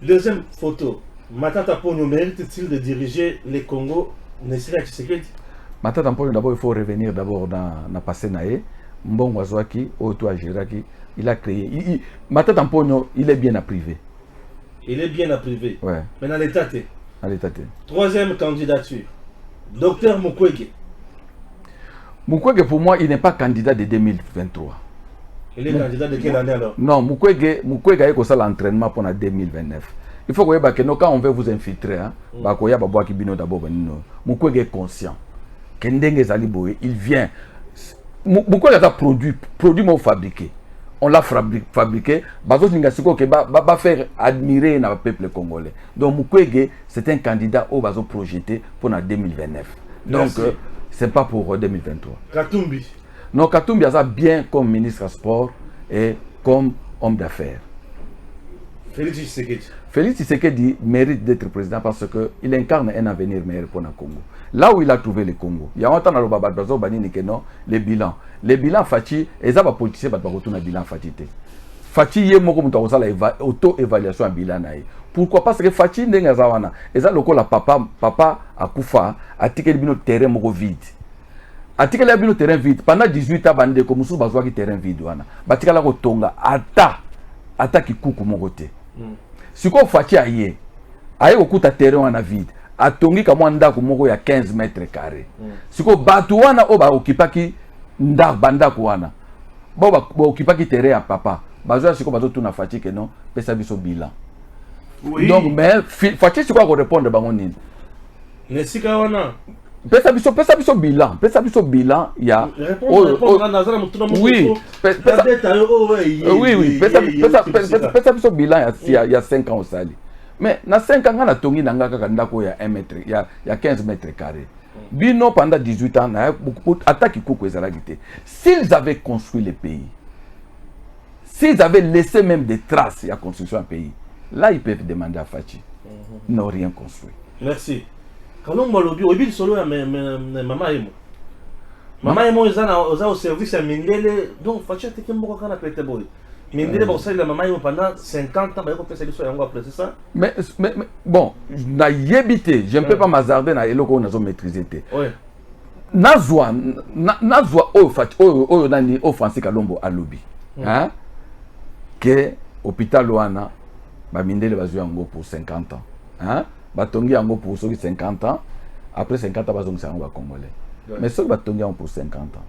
Deuxième photo. Matata Ponyo mérite-t-il de diriger le Congo? Nessira Tshisekedi? Matata Ponyo, d'abord, il faut revenir d'abord dans le passé. Mbongo Azwaki, Oto Agiraki, il a créé. Matata Ponyo, il est bien à privé. Il est bien à privé. Ouais. Mais dans l'état. Dans l'état. Troisième candidature. Docteur Mukwege. Mukwege, pour moi, il n'est pas candidat de 2023. Il est candidat de quelle année alors? Non, Mukwege a eu l'entraînement pour 2029. Il faut que quand on veut vous infiltrer, Mukwege est conscient. Il vient. Mukwege a produit fabriqué. On l'a fabriqué. Va faire admirer le peuple congolais. Donc Mukwege, c'est un candidat au bateau projeté pour 2029. Donc, ce n'est pas pour 2023. Katumbi. Non, Katumbi a ça bien comme ministre des Sports et comme homme d'affaires. Félix Tshisekedi. Félix Tshisekedi mérite d'être président parce qu'il incarne un avenir meilleur pour le Congo. Là où il a trouvé le Congo, il y a un temps dans le Babadozo, les bilans. Les bilans Fati, et ça va politiciens, va retourner bilan Fati. Fati, il y a auto-évaluation à bilan. Pourquoi? Parce que Fati, il y a le papa a Koufa, a tiré le terrain vide. A tiré le terrain vide. Pendant 18 ans, il y a un terrain vide. Il y a un tonga, ata qui coupe mon côté. Si on Fati aïe, aïe au coup de terrain en vide. A tongi comme un ndako moko ya 15 mètres carrés. Si on batuana oba okipaki ndak banda kuana. Boba okipaki terrain à papa. Bazoa si ko bazo tuna Fati que non, pesa biso bilan. Oui. Donc mais Fati si quoi répondre bango nini? Nesika wana. Pesa biso bilan, il y a oui, pesa biso bilan il y a 5 ans au Sali. Mais dans 5 ans, on a tongi il y a 1 mètre, il y a 15 mètres carrés. Bino pendant 18 ans, attaque s'ils avaient construit le pays, s'ils avaient laissé même des traces de la construction du pays, là ils peuvent demander à Fati. Ils n'ont rien construit. Merci. Quand on m'a dit, on solo à maman et moi. Maman et moi, ils sont au service à Mindele. Donc, Fati a été un peu quand on a pété boy. Mais la maman pendant 50 ans, c'est ça? Mais bon, na yebité, je ne peux pas m'hazarder na eloko na zo maîtriser. Oui. Nazwa o Francis Kalombo a lobby. Hein? Que hôpital wana ba mindele bazwi yango pour 50 ans. Hein? Batongi yango pour 50 ans. Après 50 ans bazongi yango ba Congolais. Mais ceux qui batongi yango pour 50 ans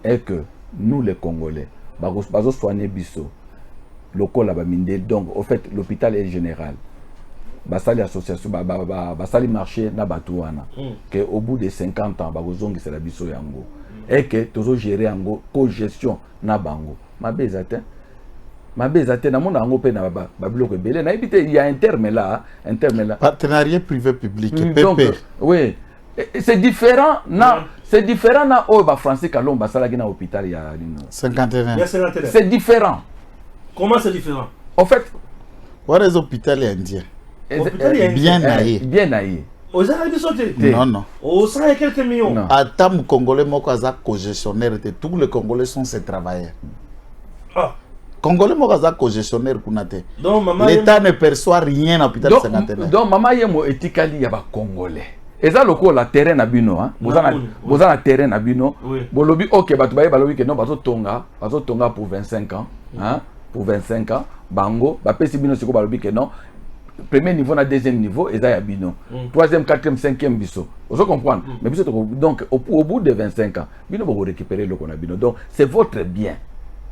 et que nous les Congolais bazo soigner biso lokola ba mindele, donc au fait l'hôpital est général. Basali association basali marché na batuana que au bout de 50 ans bazongi c'est la biso yango et que tozo gérer yango co-gestion na bango. Ma bezate na mona yango pe na ba bloc belé na ibité, il y a un terme là partenariat privé public donc, oui, c'est différent na o ba Francis Kalombo basala na hôpital ya 51. C'est différent. Comment c'est différent? En fait, what is hôpital indien? Bien naïe. Bien naïe. Aux Arabes Saoudites? Non. Au sein, il y a quelques millions. Attends, les Congolais, co-gestionnaire, tous les Congolais sont ces travailleurs. Congolais, co-gestionnaire, l'État ne perçoit rien à l'hôpital 51. Donc, maman, il y a un éthiquali, il y a un Congolais. Et ça, le terrain na bino, hein. Vous avez terrain na bino. Bolobi, ok, balobi que non, bazo tonga pour 25 ans, hein. Pour 25 ans, bango, pesi bino siko balobi que non. Premier niveau na deuxième niveau, et ça y a bino. Troisième, quatrième, cinquième biso. Vous comprenez? Mais biso, donc au bout de 25 ans, bino vous récupérer le qu'on a bino. Donc c'est votre bien.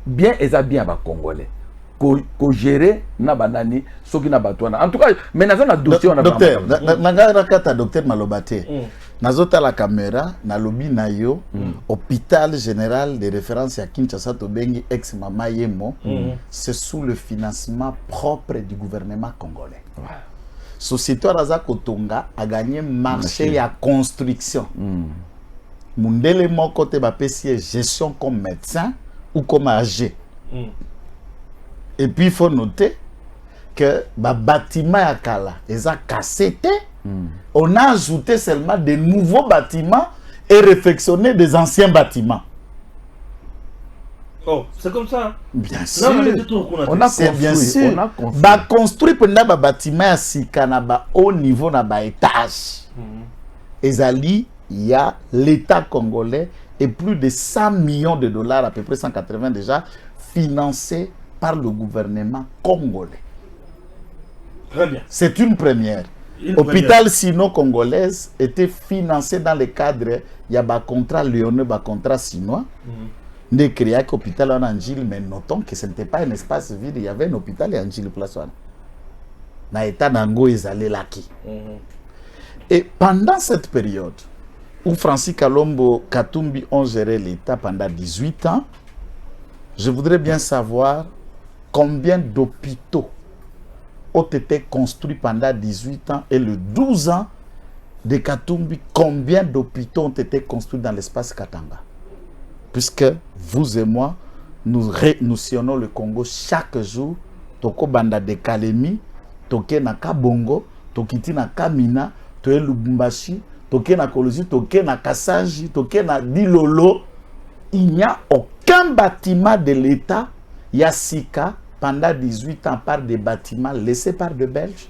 Bien et ça bien ba Congolais. Ko gérer na banani soki na batwana. En tout cas, mais na zona dossier on a docteur, na kata docteur Malobate. Nazota la caméra na lobi na yo hôpital général de référence à Kinshasa Tobengi ex Mama Yemo, c'est sous le financement propre du gouvernement congolais. Société Raza Kotonga a gagné marché à construction. Mundele moko te ba pesi gestion comme médecin ou comme AG. Et puis il faut noter que le bâtiment à Kala, ils ont cassé. On a ajouté seulement de nouveaux bâtiments et réfectionné des anciens bâtiments. Oh, c'est comme ça? Bien sûr. On a construit. Bien sûr. On a construit pour les bâtiments à Sikanaba au niveau de l'étage. Il y a l'État congolais et plus de 100 millions de dollars, à peu près 180 déjà, financés par le gouvernement congolais. Très bien. C'est une première. L'hôpital sino-congolaise était financé dans le cadre, il y a un contrat lyonnais, un contrat sinois. Nous créons l'hôpital en Angile, mais notons que ce n'était pas un espace vide, il y avait un hôpital en Angile place. Dans l'état d'Ango, ils allaient là. Et pendant cette période, où Francis Kalombo Katumbi ont géré l'État pendant 18 ans, je voudrais bien savoir combien d'hôpitaux ont été construits pendant 18 ans et le 12 ans de Katumbi, combien d'hôpitaux ont été construits dans l'espace Katanga. Puisque vous et moi, nous sillonnons le Congo chaque jour, Toko Banda de Kalemi, Toké na Kabongo, Tokiti na Kamina, Toé Lubumbashi, Toké na Kolosi, Toké na Kassaji, Toké na Dilolo. Il n'y a aucun bâtiment de l'État, Yassika, pendant 18 ans par des bâtiments laissés par des Belges,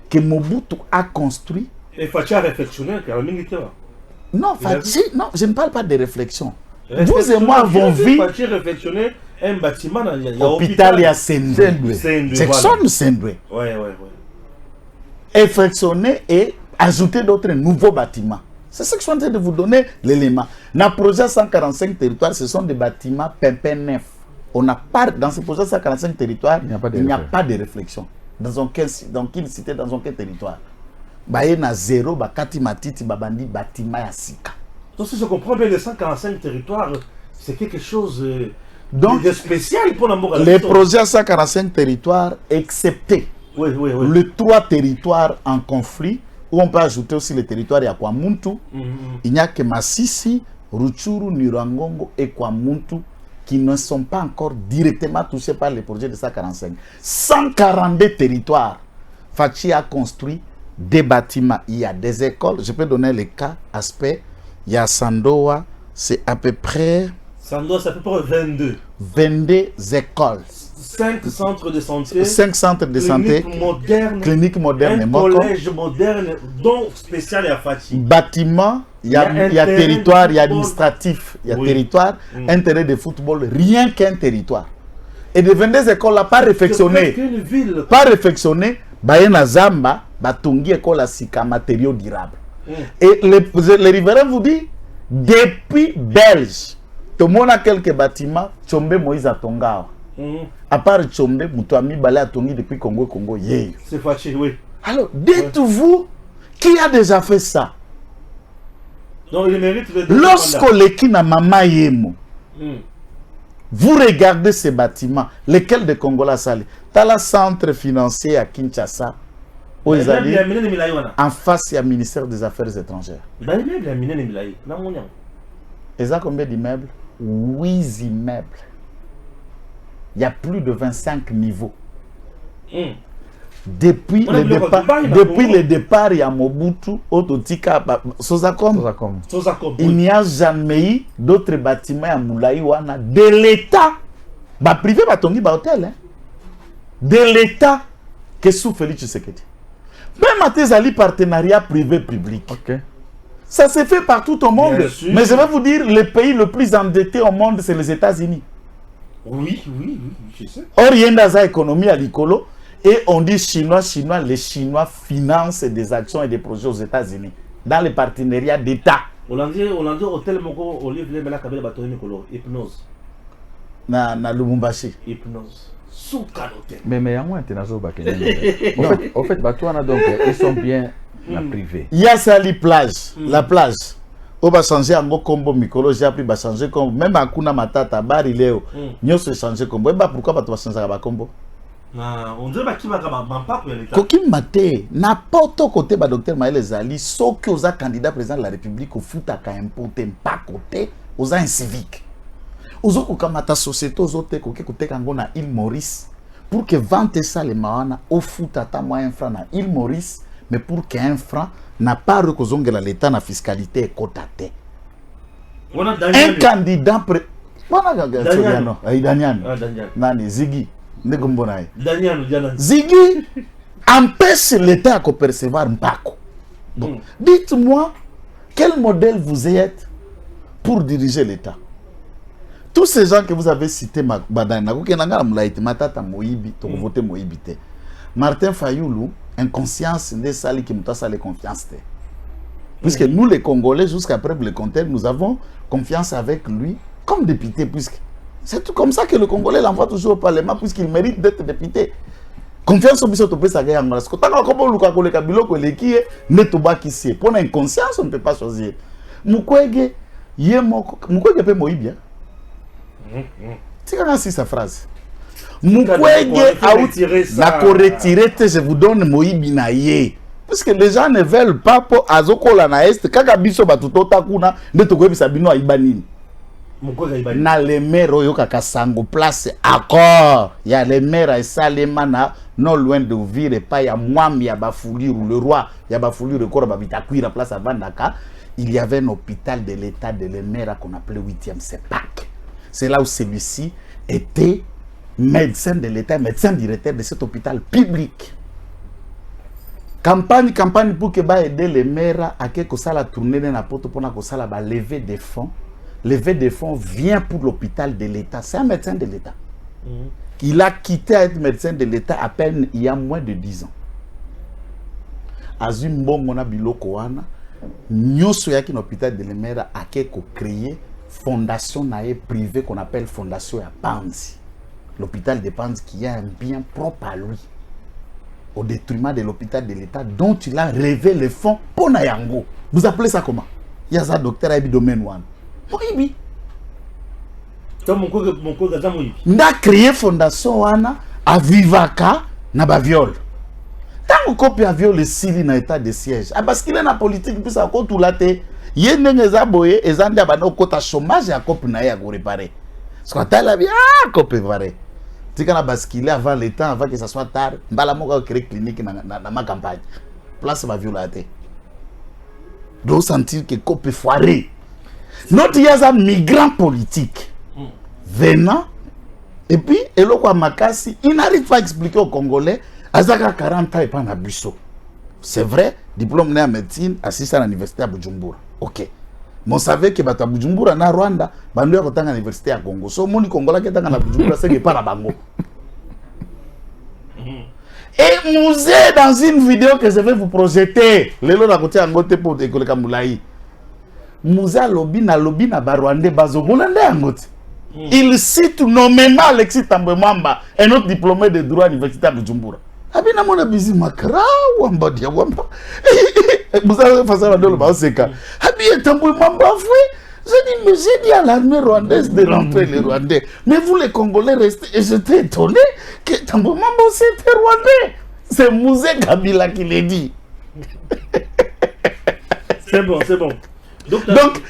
que Mobutu a construit. Et Fachi a réflexionné, non, Fachi, non, je ne parle pas de réflexion. Vous et moi avons vu Fachi réflexionner un bâtiment dans l'hôpital et à Sendwe. Section Sendwe. Oui. Réflexionner et ajouter d'autres nouveaux bâtiments. C'est ce que je suis en train de vous donner l'élément. Dans le projet 145 territoires, ce sont des bâtiments pimpins neufs. On n'a pas, dans ce projet 145 territoires, il n'y a pas de réflexion. Dans quelle cité, dans quel territoire? Il y a zéro, matiti, babandi, bâtiment à sika. Donc si je comprends bien, les 145 territoires, c'est quelque chose de spécial pour l'amour. Les projets 145 territoires, excepté les 3 territoires en conflit, où on peut ajouter aussi les territoires à Kwamuntu, il n'y a que Massissi, Rutshuru, Nirangongo et Kwamuntu qui ne sont pas encore directement touchés par les projets de 145. 142 territoires. Fachi a construit des bâtiments. Il y a des écoles. Je peux donner les cas, aspects. Il y a Sandoa, c'est à peu près... Sandoa, c'est à peu près 22. 22 écoles. 5 centres de santé. 5 centres de santé. Clinique moderne. Un collège moderne, dont spécial à Fati. Bâtiment, il y a territoire, il y a administratif, il y a territoire, un terrain de football, rien qu'un territoire. Et de 22 écoles là, pas réflexionné. Pas réflexionné, Bayena Zamba, Batungi école à Sika, matériaux durables. Et les riverains vous disent, depuis Belge, tout le monde a quelques bâtiments, Tchombe Moïse à Tonga. À part Tchombe, Moutouami Balé à Tongi depuis Congo, yeah. C'est fâché, oui. Alors, dites-vous, qui a déjà fait ça? Donc, il mérite lorsque l'équipe n'a maman yemo, vous regardez ces bâtiments, lesquels de Congolais salé. T'as le centre financier à Kinshasa, en face, il y a le ministère des Affaires étrangères. Et ça, combien d'immeubles? 8 immeubles. Il y a plus de 25 niveaux. Depuis le départ, il y a Mobutu, Ototika, Sozakom. Il n'y a jamais eu d'autres bâtiments à Moulaïwana de l'État. Bah privé, bah tongi, bah hôtel. De l'État que sous Félix Tshisekedi. Même à tes alliés partenariat privé-public. Ça se fait partout au monde. Mais je vais vous dire, le pays le plus endetté au monde, c'est les États-Unis. Oui, je sais. Or, il y a une économie à l'icolo. Et on dit chinois, les Chinois financent des actions et des projets aux États-Unis. Dans les partenariats d'État. Hollandais, hôtel Moko, Olive, Lemela, Kabela, Bato, Mikolo, hypnose. Na Lubumbashi. Hypnose. Mais il y a moins international. En fait, donc, ils sont bien la privée. Il y a ça, la plage. La plage. On va changer un mot combo Mikolo, j'ai appris à changer comme même à Kuna Matata, Bari Léo. Nous se changer comme. Pourquoi tu vas changer à combo? On dirait qu'il va pas Kokim Maté, n'importe côté, docteur Maël Zali, sauf que aux candidats président de la République, au foot à importer pas côté, aux civiques. Aux autres, comme ta société, aux autres, côté Kangona, île Maurice, pour que vente ça les maana, au foot à ta moyen franc na île Maurice, mais pour qu'un franc n'a pas recours à l'État, la fiscalité est cotatée. Un candidat Daniel. Ziggy. Ziggy empêche l'État de percevoir Mpako. Bon. Dites-moi, quel modèle vous êtes pour diriger l'État? Tous ces gens que vous avez cités, Martin Fayoulou, inconscience des salles qui m'ont salé confiance. Puisque nous, les Congolais, jusqu'à preuve le contraire, nous avons confiance avec lui comme député, puisque c'est tout comme ça que le Congolais l'envoie toujours au Parlement, puisqu'il mérite d'être député. Confiance au biso to pesa ga yangala. Parce que tant qu'on peut luka koleka biloko eleki ne to ba kisi. Pour l'inconscience, on ne peut pas choisir. Mukwege yemoko, Mukwege pe moibia. C'est quand même sa phrase. Mukwege la retirer, je vous donne moibi na ye. Parce que les gens ne veulent pas pour azokola na est kaka biso batutota kuna ne to kwebisa bino aibanini. Na les maires oyo kaka sango place accord ya les maires et salema na non loin de Uvira pas ya mwami ya bafuliru le roi ya bafuliru ko ba bitakwira place abandaka il y avait un hôpital de l'état de les maires qu'on appelait 8e CEPAC. C'est là où celui-ci était médecin de l'état, médecin directeur de cet hôpital public. Campagne pour que ba aider les maires à que ça la tourner dans la porte pour que ça la ba lever des fonds. Lever des fonds vient pour l'hôpital de l'État. C'est un médecin de l'État. Il a quitté à être médecin de l'État à peine il y a moins de 10 ans. Azim Bomona Biloko wana, nyoso yaki l'hôpital de l'Émera a créé fondation privée qu'on appelle fondation à Panzi. L'hôpital de Panzi qui a un bien propre à lui. Au détriment de l'hôpital de l'État dont il a rêvé les fonds pour Nayango. Vous appelez ça comment? Il y a ça docteur Abi Domaine One. Oui. On a créé fondation wana à Vivaka na baviol. Tant qu'on peut aviol le Sili na état de siège. Ah parce qu'il est na politique puis ça ko tout la té. Yé nengeza boye ezanda bana kota chômage ya cop na ya ko réparer. Ce qu'on t'a la bien ko peut réparer. Tika na basculer avant le temps avant que ça soit tard. Mbala moko créer clinique na ma campagne. Place baviol la té. Do sentir que ko peut foirer. Notre y a un migrant politique venant Et puis, Eloko Makassi, il n'arrive pas à expliquer aux Congolais, Azaka 40 ans et pas Nabusso. C'est vrai, diplôme né en médecine, assistant à l'université à Bujumbura. Ok. Mais on savait que Bata Bujumbura, na Rwanda, Bandu a à l'université à Congo. So, mon Congolais qui est à Bujumbura, c'est pas la Bango. Et Mouzé, dans une vidéo que je vais vous projeter, le lot à côté en côté pour école Kamoulaï. Mouzé lobby na Barwande Bazobulande en côté. Il cite nommément Alexis Tambemamba, un autre diplômé de droit à l'université à Bujumbura. Abina mona bizi makra wamba dia wamba. Mouzé face à la dole Baoseka. Abi Tambemamba foué. J'ai dit à l'armée rwandaise de rentrer les Rwandais. Mais vous les Congolais restez. Et j'étais étonné que Tambemamba c'était Rwandais. C'est Mouzé Kabila qui l'a dit. C'est bon, c'est bon. Donc,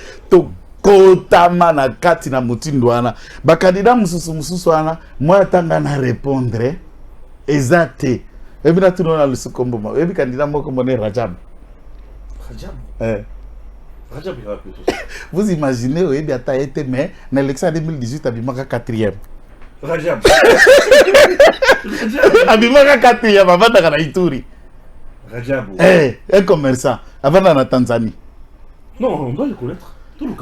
kotama na kati na mutindo wana bakandida mususu wana moi tanga na répondre ezate ebina tunona lusukombo ma ebi kandida moko mone Rajab Rajab il va plus tout ça. Vous imaginez ebi ata été mais na l'élection 2018 abimaka 4e Rajab abimaka 4e avanda kana Ituri Rajab un commerçant avanda na Tanzanie. Non, on doit le connaître.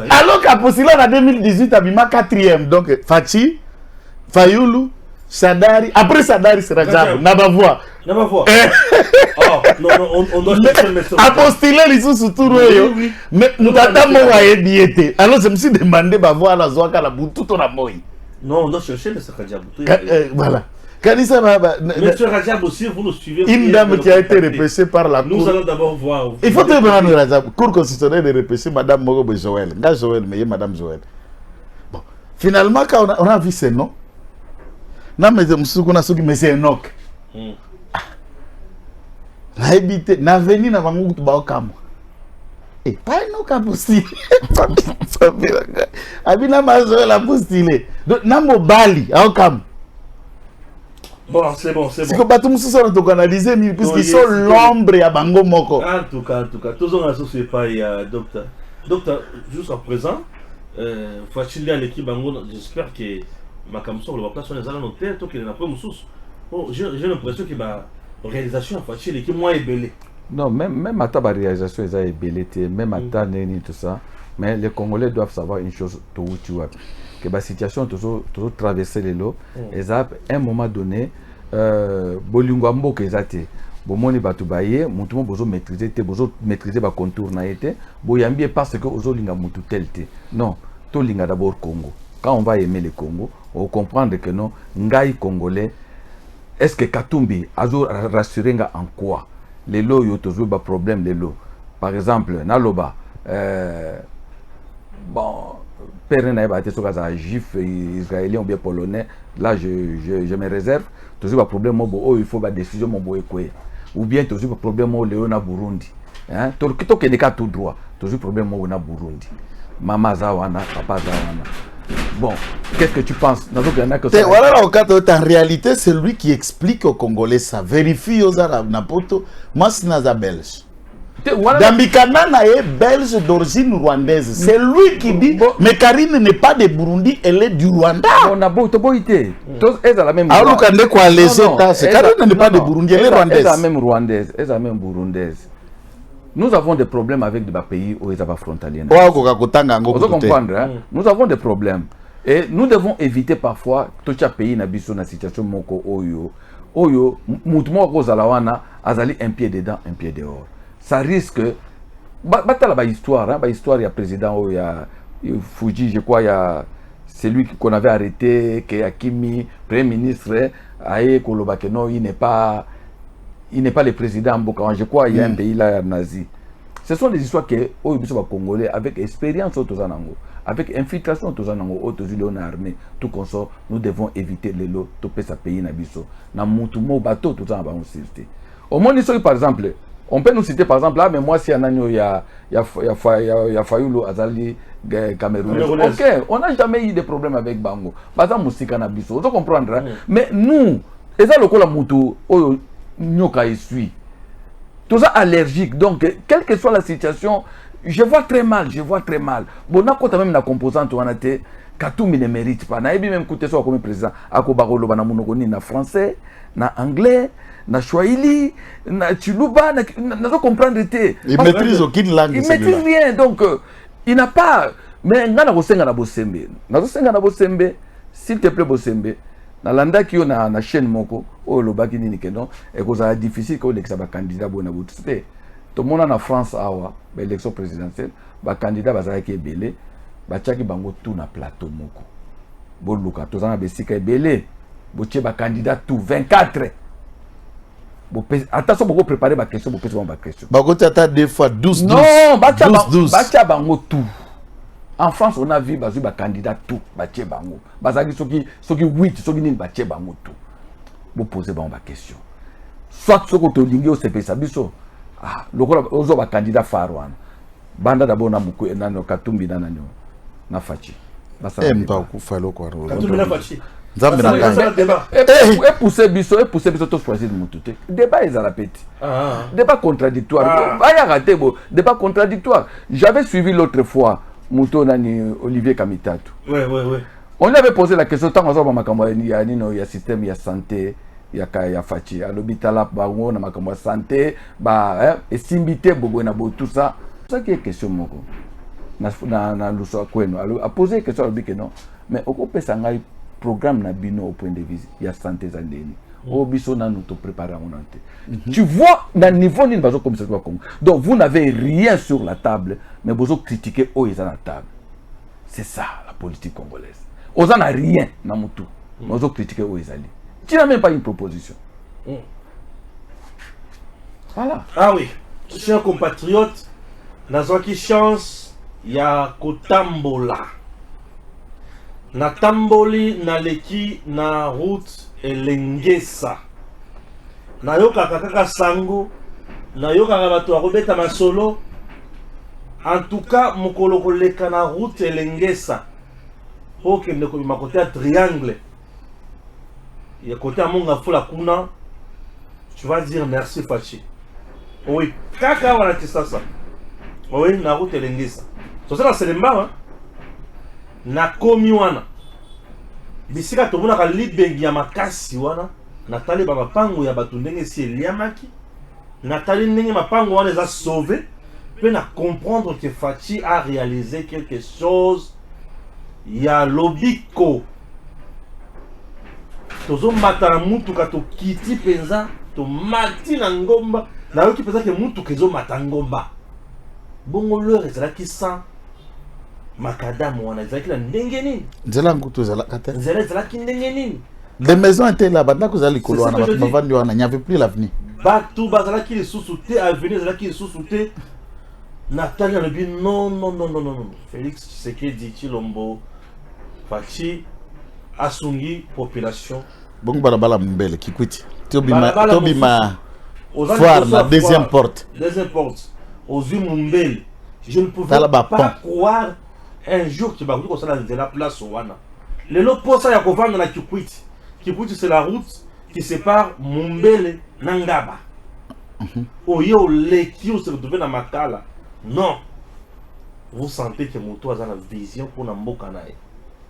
Alors qu'à Posila en 2018, Abima 4e. Donc, Fachi, Fayoulou, Sadari. Après Sadari, c'est Rajab. Nabavois. Nabavois. Oh, non, on doit se mettre sur apostiller les sous tout le oui. Mais nous t'attendons à aider. Alors, je me suis demandé, voir la Zoaka, la boue, tout en amoy. Non, on doit chercher le Rajab. Voilà. Kanissa, Monsieur Rajab aussi, vous nous suivez. Une dame qui a été repêchée par la Cour. Nous allons d'abord voir. Il faut te prendre Rajab. Cour constitutionnelle de repêcher Madame Morobe Joël. Là, Joël, mais Madame Joël. Bon. Finalement, quand on a vu ces noms, mais c'est Enoch. Na habité, na venu na vangu kutubaokamo. Et pas Enoch a postulé. Abina Majoël a postulé. Donc, Nambo Bali, à Okam. Bon, c'est bon, c'est bon. C'est que Batou Moussou sont analysés, puisqu'ils sont l'ombre à Bango Moko. En tout cas, tous on associé pas, il y a docteur. Docteur, jusqu'à présent, faut-il aller à l'équipe Bango, j'espère que ma caméra le va pas sur les allants notés, tant qu'il n'a pas Moussou. J'ai l'impression que ma réalisation, faut-il l'équipe moins est belle. Non, même à ta réalisation, ils ont belle, même à ta néni, tout ça. Mais les Congolais doivent savoir une chose, tout tu vois. Que la situation toujours traverser les lots et à un moment donné bolingwambo que zate bomoni batubaye mutumo bozo maîtriser ba contour na été boyambie parce que ozolinga mutu telte non to linga d'abord Congo. Quand on va aimer le Congo on comprendre que non ngai congolais est-ce que Katumbi azo rassurenga en quoi les lots yo toujours ba problème les lots par exemple naloba bon père n'a pas été juif israélien ou bien polonais là je me réserve toujours un problème il faut une décision ou bien toujours un problème au Léona Burundi hein tout que des cas tout droit toujours problème au Burundi maman zawana papa zawana bon qu'est-ce que tu penses voilà en réalité c'est lui qui explique aux Congolais ça vérifie aux arabes napoto moi c'est naza belge Dambikana est belge d'origine rwandaise. C'est lui qui dit mais Karine n'est pas de Burundi, elle est du Rwanda. On a beau été. Elle a la même. Alors qu'on est quoi les États, Karine n'est pas de Burundi, elle est rwandaise. Elle est la même rwandaise, elle est la même burundaise. Nous avons des problèmes avec des pays où ils sont frontaliers. Vous comprendre, hein? Nous avons des problèmes. Et nous devons éviter parfois tout ce pays n'a pas une situation moko oyo mutumo kozalawana azali un pied dedans, un pied dehors. Ça risque la histoire hein histoire il y a président il y a Fuji je crois il y a celui qu'on avait arrêté qui Akimi premier ministre aye koloba que non il n'est pas le président Mboka je crois il y a un pays là nazi. Ce sont des histoires que oyo congolais avec expérience autozanango avec infiltration autozanango autozilona armée tout comme ça nous devons éviter les lots to pesa pays na biso na mutu mo bateau tout ça ba on citer au moins par exemple. On peut nous citer par exemple là, mais moi si il y a Fayoulou Azali Camerounais. Ok, on n'a jamais eu de problème avec Bango. Par exemple, Moussika Nabiso, vous comprenez hein? Mais nous, et ça le coup la moto, nyoka suit. Tout ça allergique. Donc, quelle que soit la situation, je vois très mal, je vois très mal. Bon, on a même la composante on a été Katumbi ne mérite pas. Na ebi même côté soit comme président akobakolo bana monokoni na français, na anglais, na swahili, na chiluba, na comprendre té. Il maîtrise aucune langue. Il maîtrise rien donc il n'a pas mais ngana kosenga na bosembe. Na kosenga na bosembe, s'il te plaît bosembe. Na landa ki na chaîne moko o lobaki nini ke non et que ça difficile que l'ex ba candidat bona boutste. Tout le monde en France awa, ba élection présidentielle, ba candidat bazaki ebele. Bachaki bango tout na plateau moko. Boluka tozana besika ebele. Boche ba candidat tout 24. Attention beaucoup préparer ba question, bo pesa ba question. Ba côté ata deux fois 12 12. Non, bacha bango tout. En France on a vu ba candidat tout, bache bango. Bazaki soki 8, soki nini bache bango tout. Bo poser ba question. Soit soko to lingi o sepesa biso. Ah, lokola ozo ba candidat farwan. Banda d'abord na muku na no Katumbi na nanyo. Na fachi basa mpa kufalo kwa ro Katumbi na fachi nzambe na débat et pousser biso to choisir mutute débat est à la petite débat contradictoire aya raté bo débat contradictoire. J'avais suivi l'autre fois Muto nani Olivier Kamitatu. Ouais. On lui avait posé la question tant on makambo ya nino ya système ya santé ya fachi à l'hôpital bango na makambo santé ba et simbité bobo na bo tout ça qui est question moko na luso kwenu a posé question à que non mais au pesa ngai programme na bino au point de vue ya santé za ndeni au biso na nous te préparer à monter. Tu vois na niveau ni bazo comme ça Congo. Donc vous n'avez rien sur la table mais vous critiquez au ils à la table. C'est ça la politique congolaise. Aux en a rien na mutu. Vous critiquez au ils ali. Tu n'as même pas une proposition. Voilà. Ah oui, chers compatriotes, nazwaki chance ya kotambola natamboli naleki na route elengesa nayokaka kaka sango nayokaka bato akobeta masolo en tout cas mokolo koleka na route elengesa okende kobima kote ya triangle ya kote ya monga fula kuna tu vas dire merci Fachi. Oui, kaka wana kisasa. Oui, na route elengesa. So ça c'est le mba na komi wana. Bisika tomona ka libengi ya makasi wana. Natali ba mapango ya batu ndenge si eliamaki. Natali ndenge mapango wana za sauver. Pe na comprendre que Fachi a réalisé quelque chose. Ya lobiko. Tozo mata na mutu kato kiti penza. To mati na ngomba. Na yoki penza ke mutu kezo mata ngomba. Bongo leur ezalaki sans makadamu wana ezalaki na ndenge nini nzela ngutu ezalaka te nzela ezalaki ndenge nini les maisons étaient là banda kozala likolo wana bato bavandi wana n'y avait plus l'avenir bato bazalaki lisusu te avenir ezalaki lisusu te Nathalie alobi non Félix Tshisekedi Tshilombo Fachi asungi population bongo balabala mbele kikwiti tobima foire na deuxième porte aux yeux Mumbele. Je ne pouvais pas croire un jour que Bakou ça dans la place wana. Le lot pour ça Yakova dans la Kikwiti. Kikwiti c'est la route qui sépare Mumbele Nangaba. Oyo le qui se retrouve dans Makala. Non. Vous sentez que Moutou a la vision pour Namboka nae.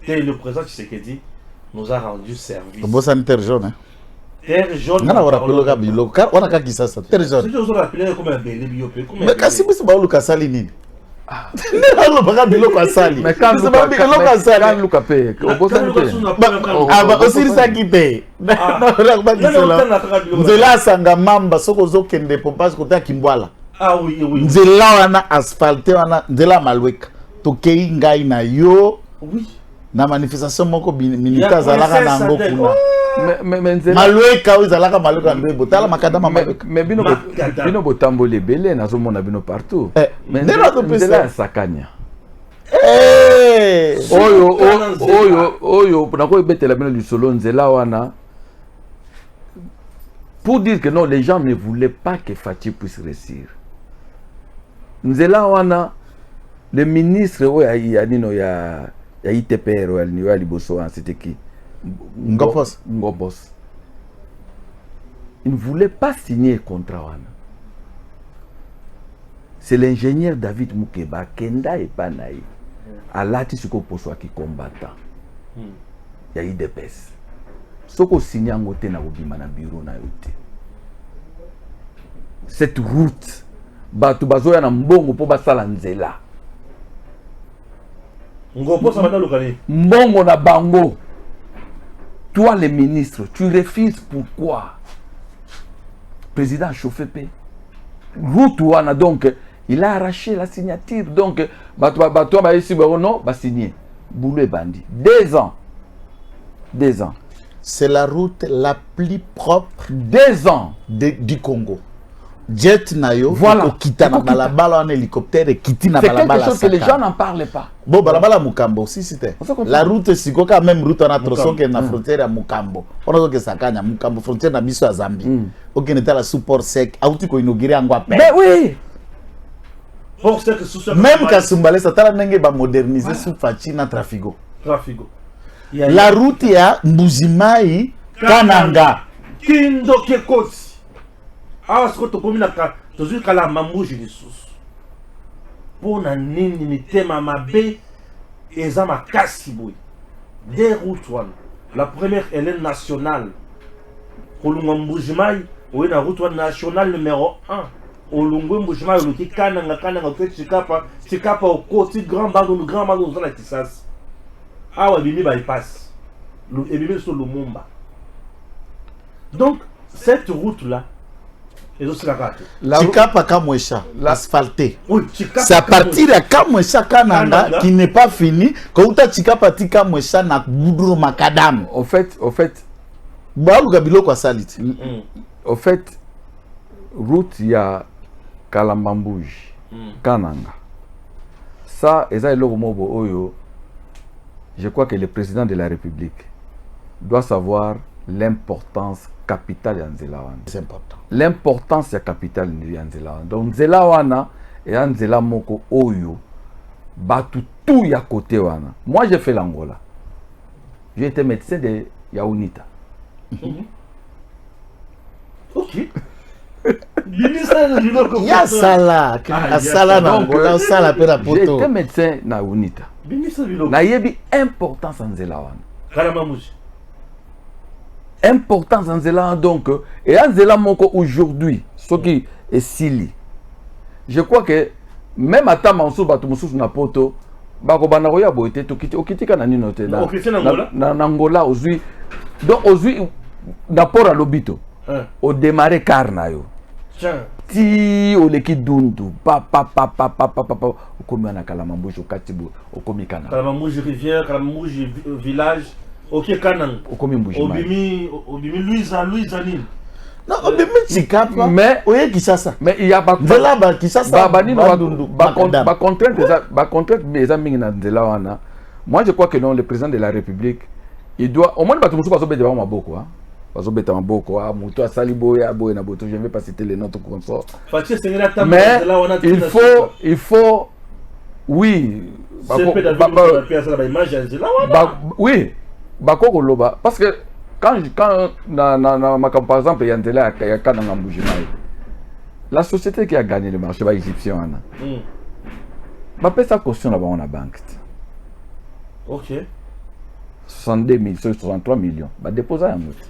Et le président Tshisekedi nous a rendu service. Bon sanitaire jaune hein. Terre jaune. Ngana wara peloga bilo. Wana ka kisasa terre jaune. C'est toujours rappelé comme un bébé biope. Mais kasi biso ba luka sali nini? Nalo baka bilo kwa sali. Mais quand Luka pe. Ah ba osiri sakite. Nzela sanga mamba soko zokende pompas kota kimbwala. Ah oui. Nzela wana asphalte wana nzela malweka. Tokei ngai na yo. Oui. Na manifestation moko militaire zalaka na ngo kuna. Mais malweka ezalaka malweka ndo botala makadama malweka. Mais bino botamboli belé nazomona bino partout. Mais nzela sakanya. Oyo nako betela bino lisolo nzela wana. Pour dire que non, les gens ne voulaient pas que Fachi puisse réussir. Nzela wana le ministre ya nino ya ITPR ya liboso c'était qui? Ngopos. Il ne voulait pas signer le contrat. c'est l'ingénieur David Moukeba Kenda et Panaï à l'atisuko poswa qui combattant il y a eu des pèses soko signé en côté na obima na bureau na yote cette route batu bazoya na mbongo po basala nzela ngopo sa bata lokani mbongo na bango. Toi le ministre tu refuses pourquoi? Président chauffé paix route wana donc il a arraché la signature donc bato ba ici non ba signé boulot bandi 2 ans c'est la route la plus propre 2 ans du Congo. Jet nayo voilà kita na balabala en hélicoptère et kiti na balabala. C'est quelque chose que les gens n'en parlent pas. Bon balabala Mukambo aussi c'était. La route c'est quoi même route on a trop que na frontière à Mukambo. On a que sakanya Mukambo frontière na biso à Zambie. OK n'était la support sec auti ko inaugurer angwa paix. Mais oui. Même Kasumbalé ça t'a ndenge ba moderniser sous fachi na trafigo. La route ya Mbuzimai Kananga Kindo Kekoti. Ah, ce que tu as dit, tu as dit que la mamouche est sous. Pour na nini ni tema mabe eza makasi boy. Des routes one. La première elle est nationale. Kolunga Mbujimai, ou na route one nationale numéro 1. Olungwe Mbujimai le kananga ke chikapa au côté grand bando dans la Kisas. Ah ouais, bimi bypass. Le bimi sur le Lumumba. Donc cette route là et aussi la rate. Chikapa Kamwesha, asphalté. Oui, c'est à partir de Kamwesha Kananga qui n'est pas fini. Quand tu as Chikapa Kamwesha na Goudro Makadam. Au fait, au fait, route il y a Kalambambouj, Kananga. Ça, je crois que le président de la République doit savoir l'importance capitale de Nzelawana. C'est important. L'importance de la capitale de Nzelawana. Donc Nzelawana et Nzela Moko Oyo, batu tout ya côté wana. Moi j'ai fait l'Angola. J'ai été médecin de Yaounita. Ok. Ya sala, sala na Angola, sala pera poto. J'ai été médecin na Yaounita. Na yebi importance en Nzelawana. Kalamamouji. Importance en Nzela donc et en Nzela Moko aujourd'hui ce qui est Sili. Je crois que même à Tamanso Batumoussou na poto bako banakoya boité to kitika na nino te na Angola aujourd'hui donc aujourd'hui na port à lobito au démarrer car na yo ti o leki dundu pa o komi na Kalamambouji o katibu o komi kana Kalamambouji rivière Kalamambouji village. Ok, Kanang. Obimi Louisa Nil. Non, Obimi Chikapa. Mais Kisasa. Mais il y a pas de Kisasa. Moi je crois que non, le président de la République, il doit au moins battre pas bête devant beaucoup hein. Pas bête en beaucoup ah Mouto Saliboya Boy na Boto, je ne vais pas citer les noms comme ça. Mais il faut oui. Oui. Bako loba parce que quand par exemple il y a Kananga Mbujimai, la société qui a gagné le marché va égyptien va payer sa caution là-bas en banque. OK. 62 000, 63 millions. Va déposer un autre.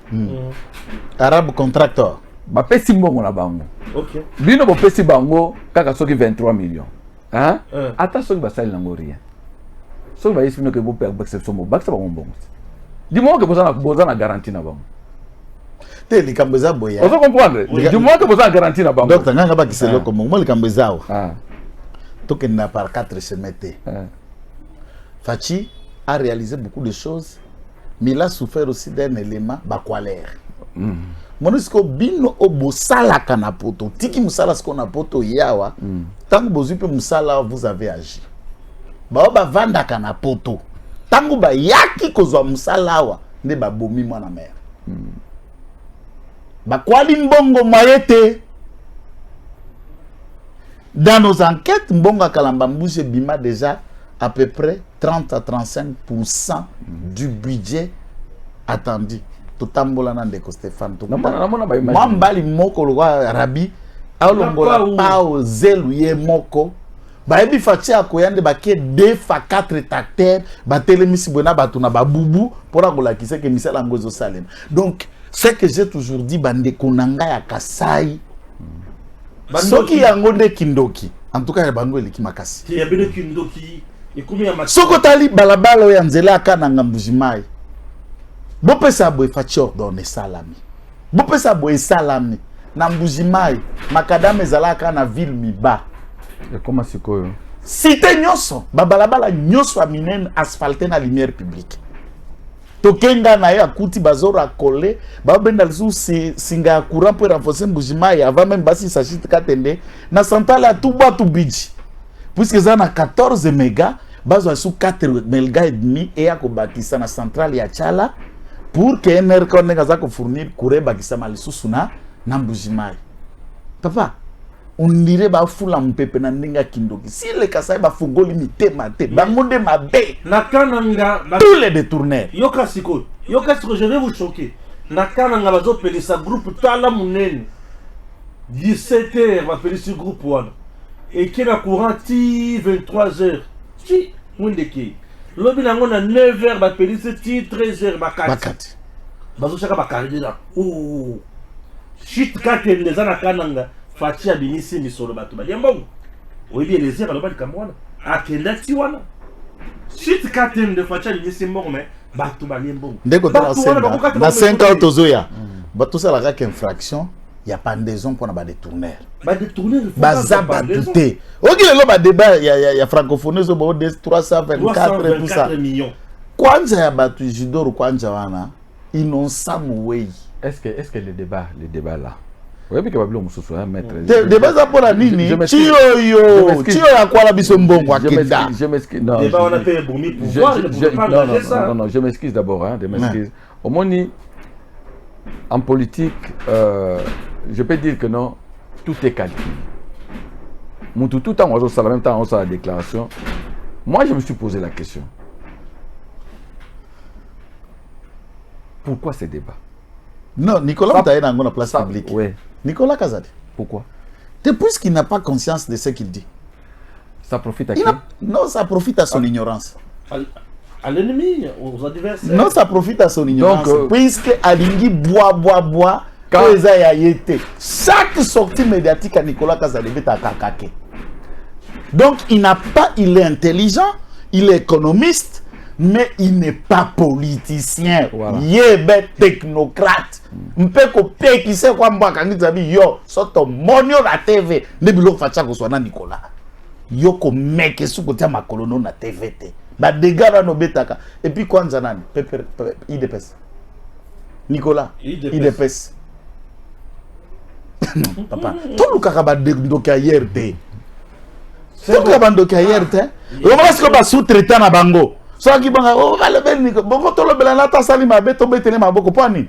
Arabe contracteur. Va payer 6 mois là-bas. OK. Bino va payer bango kaka soki 23 millions. Hein? Attention que va salir n'ango rien. So va expliquer que vous perdez exception mo bac ça va bon. Dis-moi que vous avez une garantie là-bas. Tu les Cambéza boya. Vous comprenez? Dis-moi que vous avez une garantie là-bas. Donc tu n'as pas qui c'est là comme moi les Cambéza. Toi qui n'a pas 4 semaines. Fachi a réalisé beaucoup de choses, mais il a souffert aussi d'un élément bakwalaire. Monisco bino obo sala kanapoto. Tiki musala ce qu'on a poto yawa. Tant que vous musala vous avez agi. Ba vanda kanapoto. Tango ba yaki kozwa musalawa nde ba bomi mwana mère. Ba kwali mbongo mayete. Dans nos enquêtes, Mbongo Kalambambouji bima déjà à peu près 30 à 35% du budget attendu. Tout tambola nande ko Stéphane. Moi mbali moko lwa Rabi alongola pao zelu ye moko bayebi faci akoyande bakie 2 fois 4 tracteurs batelemisi bona bato na babubu pona kolakisa ke misala ngo ezosalema. Donc ce que j'ai toujours dit bandeko na ngai ya Kasai soki yango nde kindoki en tout cas ya bango eleki makasi ya bino kindoki ekomi ya makasi soko tali balabala oyo nzela akana ngambujimai bopesa boye faci ordonne salami bopesa boye salami na mbujimai makadame ezalaka na ville miba ekoma sikoyo cité nyonso babalabala nyonso minene asphalté na lumière publique tokenga na ye akuti bazora coller babenda lisu singa ya courant pour renforcer mbujimai avant même basi s'achite katende na centrale ya tuba tubiji puisque ça na 14 mégas bazo sous 4 mégas et demi et akobakisa na centrale ya Chala pour que NRK nenga za ko fournir courant bakisa malisusu na mbujimai. Papa on dirait ba fula mpepe na ndinga kindoki si le Kasai ba fungoli mitema te bangonde mabe na kananga tous les détourneurs yoka siko je vais vous choquer na kananga bazo pelisa groupe tala munene 17h va pelisa groupe wana et qui na courant ti 23h ti mwendeke lobi nango na 9h ba pelisa ti 13h bakati bazo chaka bakalira oh shit katen les ana kananga Fatia binisi misolo batu baliambongo oyebi elezera loba likamwana akenda ti wana shit katem de Fatia binisi mbongo mais batu baliambongo ndeko tala na 5 ans tozoya batu sala ka infraction ya pendaison pour na ba détourneur baza batute oki lelo ba débat ya francophonie zo bo 324 tout ça kwanza ya batu jidoro kwanza wana innocent way est-ce que le débat là oui, mais Kababilo Moussoussou, maître. Débat ça pour la nini. Tio ya kwa la biso mbongo akenda. Je m'excuse. Non. Débat on a fait pour mi pouvoir. Non, je m'excuse d'abord, hein, je m'excuse. Au moins, en politique, je peux dire que non, tout est calculé. Tout le temps, on a même temps, on a la déclaration. Moi, je me suis posé la question. Pourquoi ces débats? Non, Nicolas Mtaye dans la place publique. Oui. Nicolas Kazadi. Pourquoi? Puisqu'il n'a pas conscience de ce qu'il dit. Ça profite à qui? Non, ça profite à son ignorance. À l'ennemi, aux adversaires. Non, ça profite à son ignorance. Donc, puisque Alingi boit, quand ils a été. Chaque sortie médiatique à Nicolas Kazadi est à Kakake. Donc, il est intelligent, il est économiste, mais il n'est pas politicien. Voilà. Il est technocrate. Mpeko pe qui sait quoi mba kangi zabi yo soto monio na TV ne bilo facha ko swana Nicolas. Yo ko meke su ko tia makolono na TV te. Ba degara no betaka et puis kwanza nani IDPS. Nicolas IDPS. Papa, tout le kaka ba ndoka hier te. Tout le ba ndoka hier te. O parce que ba sous-traitant na bango. So ki banga o va le ben Nico. Bongo to le belana ta sali ma beto betene ma boko pani.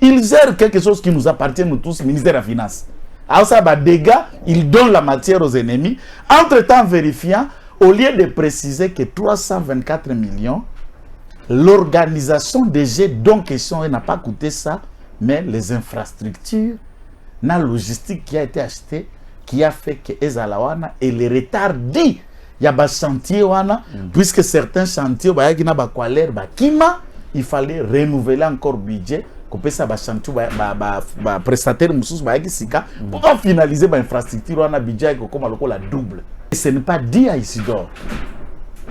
Ils gèrent quelque chose qui nous appartient, nous tous, ministère de la Finance. Alors ça va dégâts, ils donnent la matière aux ennemis. Entre-temps, vérifiant, au lieu de préciser que 324 millions, l'organisation des jets dont question n'a pas coûté ça, mais les infrastructures, la logistique qui a été achetée, qui a fait que Ezalawana et les retards dit, il y a des chantiers, puisque certains chantiers, il fallait renouveler encore le budget. Kopesa ba chantier ba prestataire mususu ba yakisika pour finaliser ba infrastructure on a budget comme la double. Et ce n'est pas dit à Isidore.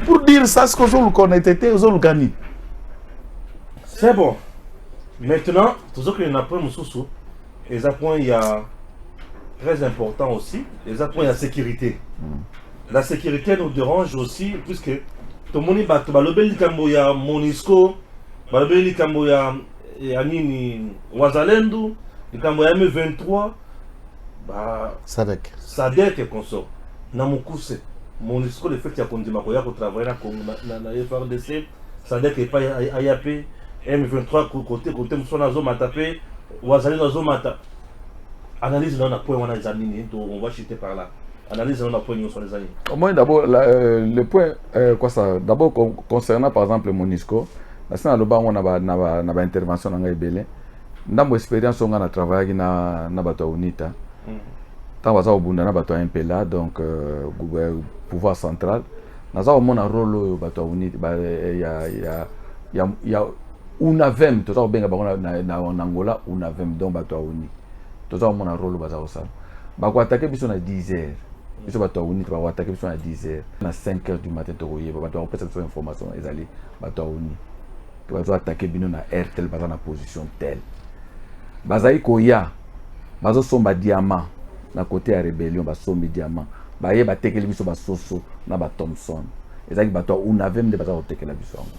Pour dire ça ce que vous connaissez vous gagner. C'est bon. Maintenant, toujours qu'il y a un point mususu et ça point il y a très important aussi, et ça point il y a sécurité. La sécurité nous dérange aussi puisque tout le monde ba lobeli kambo ya Monisco, ba lobeli kambo ya Yanini Wazalendo, likambo ya M23, bah Sadek et consort. Namukuse, Monisco le fait qu'il y a condima koya ko travailler na FRDC, Sadek et pas AYAP, M23 côté msona zo matape, Wazalendo zo mata. Analyse là on a point on a examiné, donc on va chuter par là. Analyse là on a point sur les années. Au moins d'abord le point quoi ça d'abord concernant par exemple Monisco. La scène à l'obang on a intervention dans les bélés. Dans mon expérience on a travaillé na bateau unita. tant baza obundana bato ya MPLA donc pouvoir central naza omona rôle bato uni ya UNAVEM toza kobenga bango na Angola UNAVEM donc bato ya uni toza omona rôle baza kosala bakoatake biso na 10h biso bato ya uni bakoatake biso na 10h na 5h du matin tokoyeba bato bakopesa biso information ezali bato ya uni bazo atake bino na RTL baza na position telle bazali koya bazo somba diamant na côté ya rébellion basombi diamant baye batekeli biso basoso na ba Thompson ezali bato UNAVEM nde baza kotekela biso yango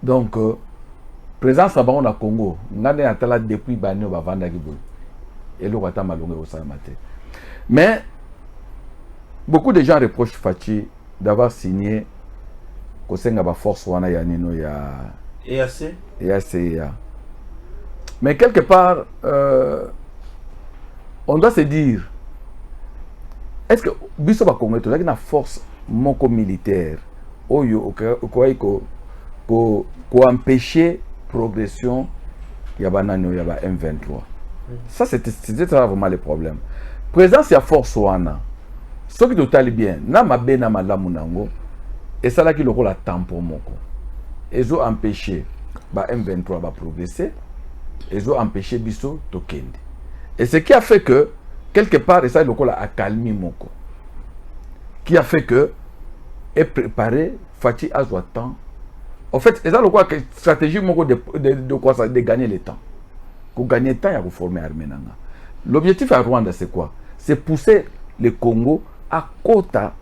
donc présence na bango na Congo ngane atala depuis banio bavandaki boye eloko ata malongo ekosalama te mais beaucoup de gens reprochent Fachi d'avoir signé kosenga ba force wana ya nino ya EAC. Mais quelque part, on doit se dire, est-ce que biso ba Congo to na force moko militaire oyo ko empêcher progression ya banano ya ba M23. Ça c'était vraiment le problème. Présence ya force wana. Ce qui total bien, na mabe na malamu nango et ça là qui le rôle à tampon moko. Ils ont empêché ba M23 ba progresser. Ils ont empêché biso to kende. Et ce qui a fait que quelque part et ça le rôle a calmé moko. Qui a fait que est préparé Fachi a soit temps. En fait, c'est ça le quoi stratégie moko de quoi ça de gagner le temps. Pour gagner le temps, il y a pour former l'armée nanga. L'objectif à Rwanda c'est quoi? C'est pousser le Congo à quota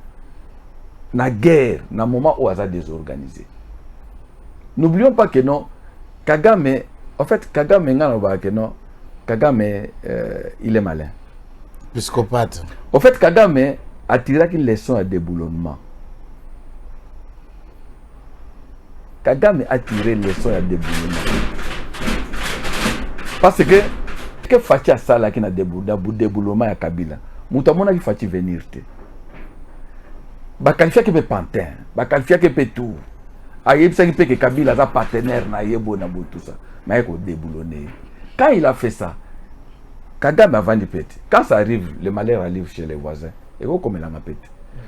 na guerre, na moment où ça désorganisé. N'oublions pas que non, Kagame, en fait, Kagame, il est malin. Psychopathe. En fait, Kagame a tiré une leçon à déboulonnement. Kagame a tiré une leçon à déboulonnement. Parce que Fachi a ça là qui n'a déboulonnement à Kabila. Moutamona qui Fachi venir te. Ba qualifier que pantin, ba qualifier que tout. Aïe ça qui peut que Kabila a partenaire na yebo na tout ça. Mais il déboulonné. Quand il a fait ça, Kagame a vendu pète. Quand ça arrive, le malheur arrive chez les voisins. Et vous comme il a ma pète.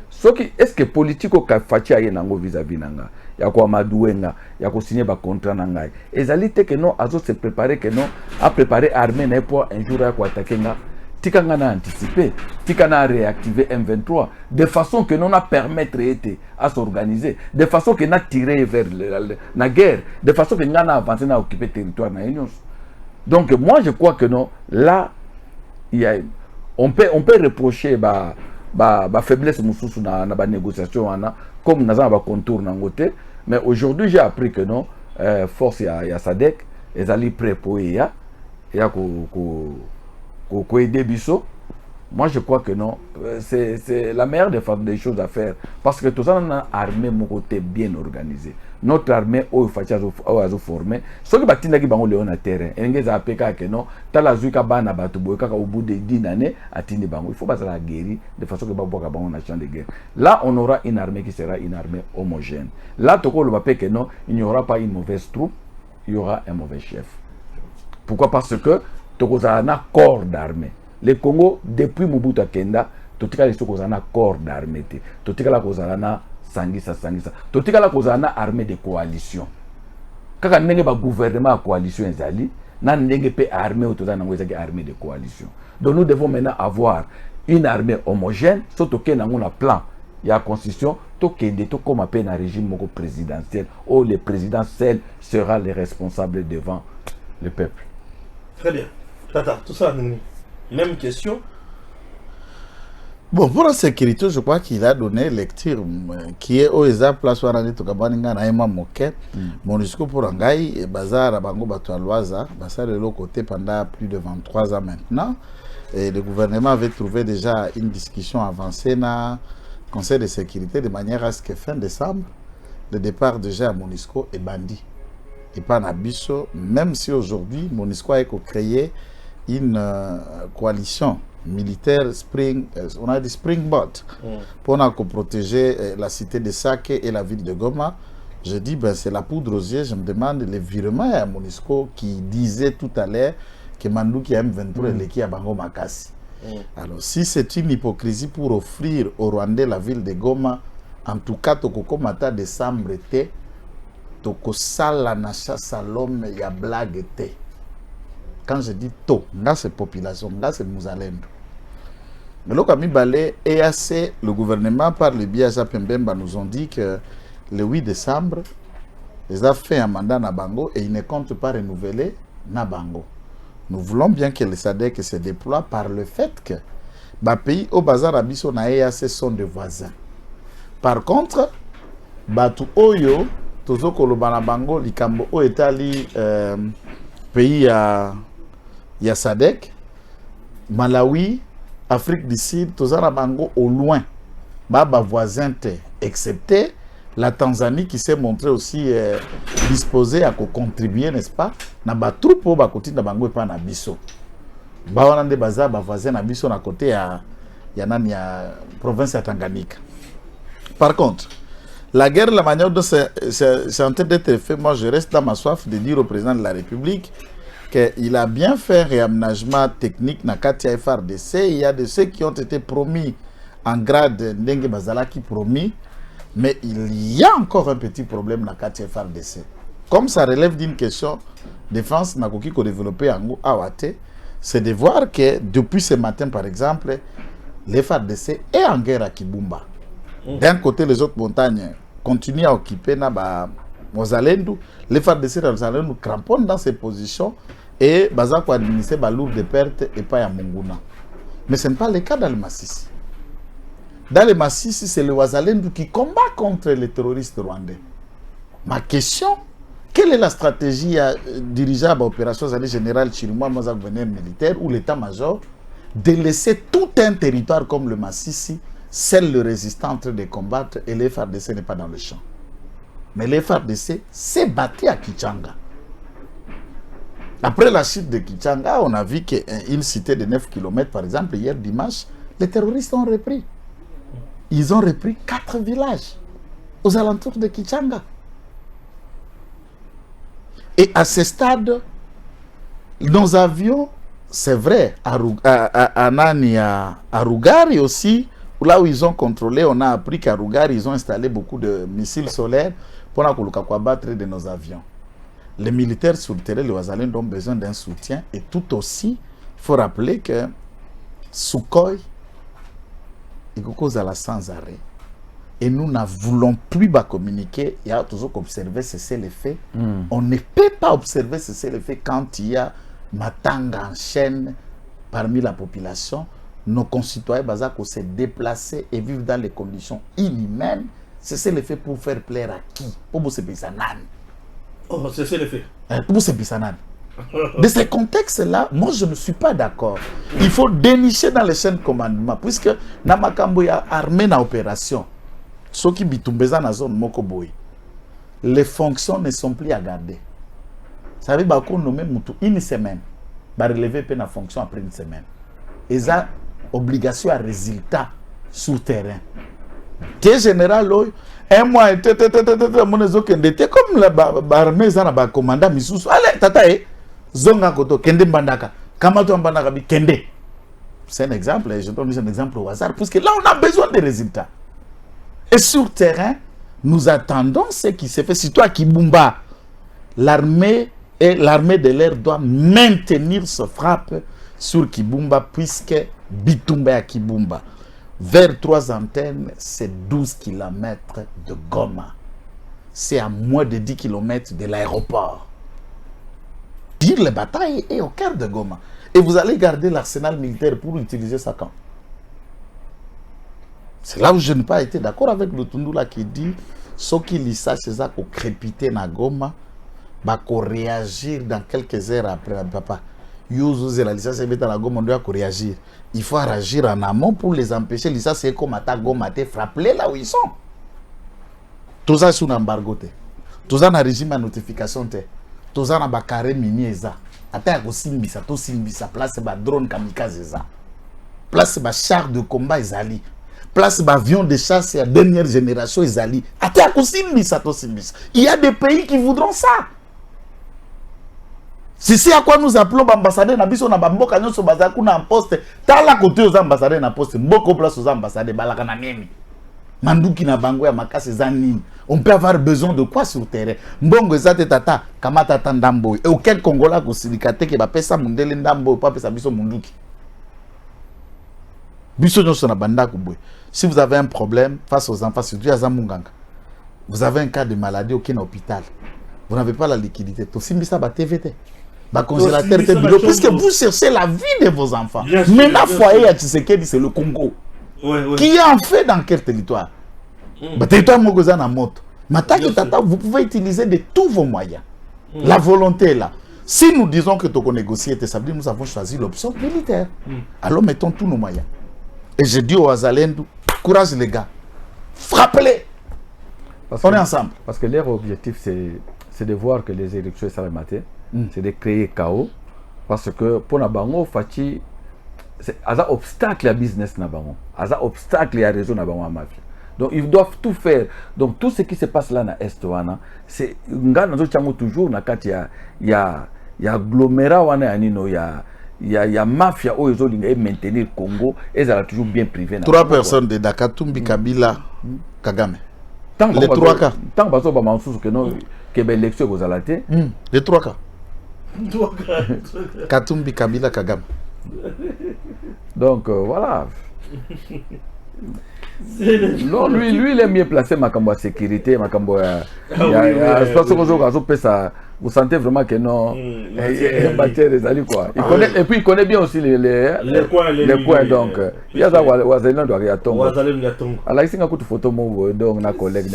Ce qui est-ce que politico ka Fachi a yenango vis-à-vis nanga. Ya ko amadouenga, ya ko signer ba contrat nanga. Ezalité que non azo se préparer que non a préparer armée na pour un jour à quoi attaquer nga. Tikanga na anticiper, Tikana a réactivé M23 de façon que non a permettre à s'organiser, de façon que n'a tiré vers la guerre, de façon que n'a avancé à occuper le territoire na union. Donc moi je crois que non, là il y a on peut reprocher ba faiblesse mususu na ba négociation ana comme naza ba contour na ngote, mais aujourd'hui j'ai appris que non force ya SADC les alliés prêts pour ya ko aider biso. Moi je crois que non, c'est la meilleure des choses à faire parce que tout ça on a armée mon côté bien organisée. Notre armée au Fachi a formé ce qui batinda ki bango leon na terrain engeza apeka que non tala zuika bana batu boy kaka au bout de 10 années atindi bango. Il faut pas la guérir de façon que baboka bango na champ de guerre. Là on aura une armée qui sera une armée homogène. Là toko le bape que non, il n'y aura pas une mauvaise troupe, il y aura un mauvais chef. Pourquoi? Parce que toko za na corps d'armée. Le Congo, depuis Mobutu Kenda, tout le monde a un corps d'armée. Tout le monde a un sangisa. Tout le monde a une armée de coalition. Quand on a un gouvernement de coalition, on a une armée de coalition. Donc nous devons maintenant avoir une armée homogène, surtout qu'il y a un plan, il y a une constitution, tout comme un régime présidentiel, où le président seul sera le responsable devant le peuple. Très bien. Tata, tout ça, même question. Bon, pour la sécurité, je crois qu'il a donné lecture qui est au exemple place où on a dit que Naïma Moket, Monusco pour Angaï, et Bazar à Bango Batoaloisa, Bazar de l'autre côté pendant plus de 23 ans maintenant. Et le gouvernement avait trouvé déjà une discussion avancée dans le Conseil de sécurité de manière à ce que fin décembre, le départ déjà à Monusco est bandit. Et pas Nabiso, même si aujourd'hui, Monusco a créé une coalition militaire on a dit Springbok pour protéger la cité de Sake et la ville de Goma. Je dis ben c'est la poudre aux yeux. Je me demande les virements à Monusco qui disait tout à l'heure que Mandouki M23 et qui a Bango Makasi. Alors, si c'est une hypocrisie pour offrir aux Rwandais la ville de Goma, en tout cas, Tokokomata décembre été, Tokosala na chasse à l'homme, il y a blague été. Quand je dis to, là c'est population, là c'est Mouzalendo. Mais là, comme il EAC, le gouvernement, par le biais de Pembemba, nous ont dit que le 8 décembre, ils ont fait un mandat à Bango et ils ne comptent pas renouveler na Bango. Nous voulons bien que le SADC se déploie par le fait que les pays au bazar abisso na EAC sont des voisins. Par contre, Batu Oyo, Tozo Kolobana Bango, Likambo O Etali, pays à SADC, Malawi, Afrique du Sud, Tozana Bango au loin, Baba voisin, excepté la Tanzanie qui s'est montrée aussi disposée à contribuer, n'est-ce pas? Na ba troupe au bakoti na Bango et pas na biso. Ba wana nde baza ba voisin na biso na côté ya nani ya province ya Tanganyika. Par contre, la guerre, la manière dont c'est en train d'être fait, moi je reste dans ma soif de dire au président de la République qu'il a bien fait un réaménagement technique dans Katia FRDC. Il y a de ceux qui ont été promis en grade Ndenge Bazala qui promis, mais il y a encore un petit problème dans Katia FRDC. Comme ça relève d'une question défense, Nakoki ko développé en Awate, c'est de voir que depuis ce matin par exemple, les FRDC est en guerre à Kibumba. D'un côté, les autres montagnes continuent à occuper Mozalendo. Les FARDC de Mozalendo cramponnent dans ces positions et Bazako administre des lourdes pertes et pas à Munguna. Mais ce n'est pas le cas dans le Massissi. Dans le Massissi, c'est le Wazalendo qui combat contre les terroristes rwandais. Ma question, quelle est la stratégie dirigée à l'opération générale Chirimois, Mozak gouverneur militaire ou l'état-major de laisser tout un territoire comme le Massissi, seul le résistant en train de combattre et les FARDC n'est pas dans le champ. Mais les FARDC s'est battu à Kichanga. Après la chute de Kichanga, on a vu qu'une cité de 9 km, par exemple, hier dimanche, les terroristes ont repris. Ils ont repris 4 villages aux alentours de Kichanga. Et à ce stade, nos avions, c'est vrai, à Rugari aussi, là où ils ont contrôlé, on a appris qu'à Rugari, ils ont installé beaucoup de missiles solaires pour battre de nos avions. Les militaires sur le terrain, les Wazalènes ont besoin d'un soutien. Et tout aussi, il faut rappeler que Sukhoi, il cause à la sans arrêt. Et nous ne voulons plus communiquer. Il y a toujours qu'observer cesser les faits. On ne peut pas observer cesser les faits quand il y a matanga en chaîne parmi la population. Nos concitoyens Bazako se déplacer et vivre dans les conditions inhumaines. C'est le fait pour faire plaire à qui? Pour vous, c'est Bissanan. Oh, c'est le fait. Pour vous, c'est Bissanan. De ce contexte-là, moi, je ne suis pas d'accord. Il faut dénicher dans les chaînes de commandement. Puisque, Namakambo y a armé dans l'opération. Ceux qui bitumbeza dans la zone Mokoboy. Les fonctions ne sont plus à garder. Ça veut dire qu'on nomme une semaine. Va relever la fonction après une semaine. Et ça, obligation à résultat sur terrain. T'es général, un mois, comme la armée, ça n'a commandant, allez, tata, zonga koto, kende bandaka, kamato bandaka bi kende. C'est un exemple, je donne un exemple au hasard, parce que là, on a besoin de résultats. Et sur terrain, nous attendons ce qui se fait. Si toi, Kibumba, l'armée de l'air doit maintenir ce frappe sur Kibumba, puisque Bitumba à Kibumba, vers 3 antennes, c'est 12 km de Goma. C'est à moins de 10 km de l'aéroport. Dire les batailles est au cœur de Goma. Et vous allez garder l'arsenal militaire pour utiliser ça quand? C'est là où je n'ai pas été d'accord avec le Tundula qui dit ce qui lisa c'est ça qu'on crépiter na Goma, bah qu'on réagir dans quelques heures après papa. Youzouze la licence est dans la Goma, on doit réagir. Il faut réagir en amont pour les empêcher. Lisa c'est comme attaque Goma te frapper là où ils sont. Tout ça sous embargo te. Tout ça na régime à notification te. Tout ça na bakare mini eza. Attaque au simbisa, tout simbisa place ba drone kamikaze eza. Place ba char de combat ezali. Place avion de chasse à dernière génération ezali. Attaque au simbisa, tout simbisa. Il y a des pays qui voudront ça. C'est ce à quoi nous appelons ambassadeur na biso na bamboka nyonso bazala kuna en poste. Tala côté aux ambassadeurs na poste, mboko place aux ambassadeurs balaka na mimi. Manduki na bango ya makasi zanini. On peut avoir besoin de quoi sur le terrain? Mbongo ezate tata, kamata tandambo. Et auquel Congolais ko silikate ke ba pesa mundele ndambo pa pesa biso munduki. Biso nyonso na banda ko boy. Si vous avez un problème face aux enfants, surtout à Zamunganga, vous avez un cas de maladie au hôpital, vous n'avez pas la liquidité. Tout ça va TVT. Bah, congélateur, puisque vous cherchez la vie de vos enfants. Maintenant, foyer à Tshisekedi, c'est le Congo. Qui est en fait dans quel territoire? Territoire Mogozan en moto. Maintenant, vous pouvez utiliser de tous vos moyens. La volonté est là. Si nous disons que tu as négocié, ça veut dire que nous avons choisi l'option militaire. Alors mettons tous nos moyens. Et je dis aux Azalendou, courage les gars. Frappez-les. On est ensemble. Parce que leur objectif, c'est de voir que les élections sont matées. C'est de créer chaos. Parce que pour Nabango, Fachi, c'est un obstacle à business Nabango. Un obstacle à réseau Nabango à mafia. Donc ils doivent tout faire. Donc tout ce qui se passe là dans l'Est, c'est toujours il y a agglomérat, il y a mafia où ils ont maintenir le Congo et ça a toujours bien privé. 3 personnes de Dakar, Tumbi, Kabila, Kagame. Les 3 cas. Tant que l'élection vous a été. Les 3 cas. Katumbi, Kabila, Kagame. Donc voilà. Non, lui il est mieux placé Makambo sécurité, Makambo vous sentez vraiment que non, quoi. Et puis il connaît bien aussi les points, donc il y a ça Wazalin doit y attendre. Alors ici on a une photo mon donc na collègue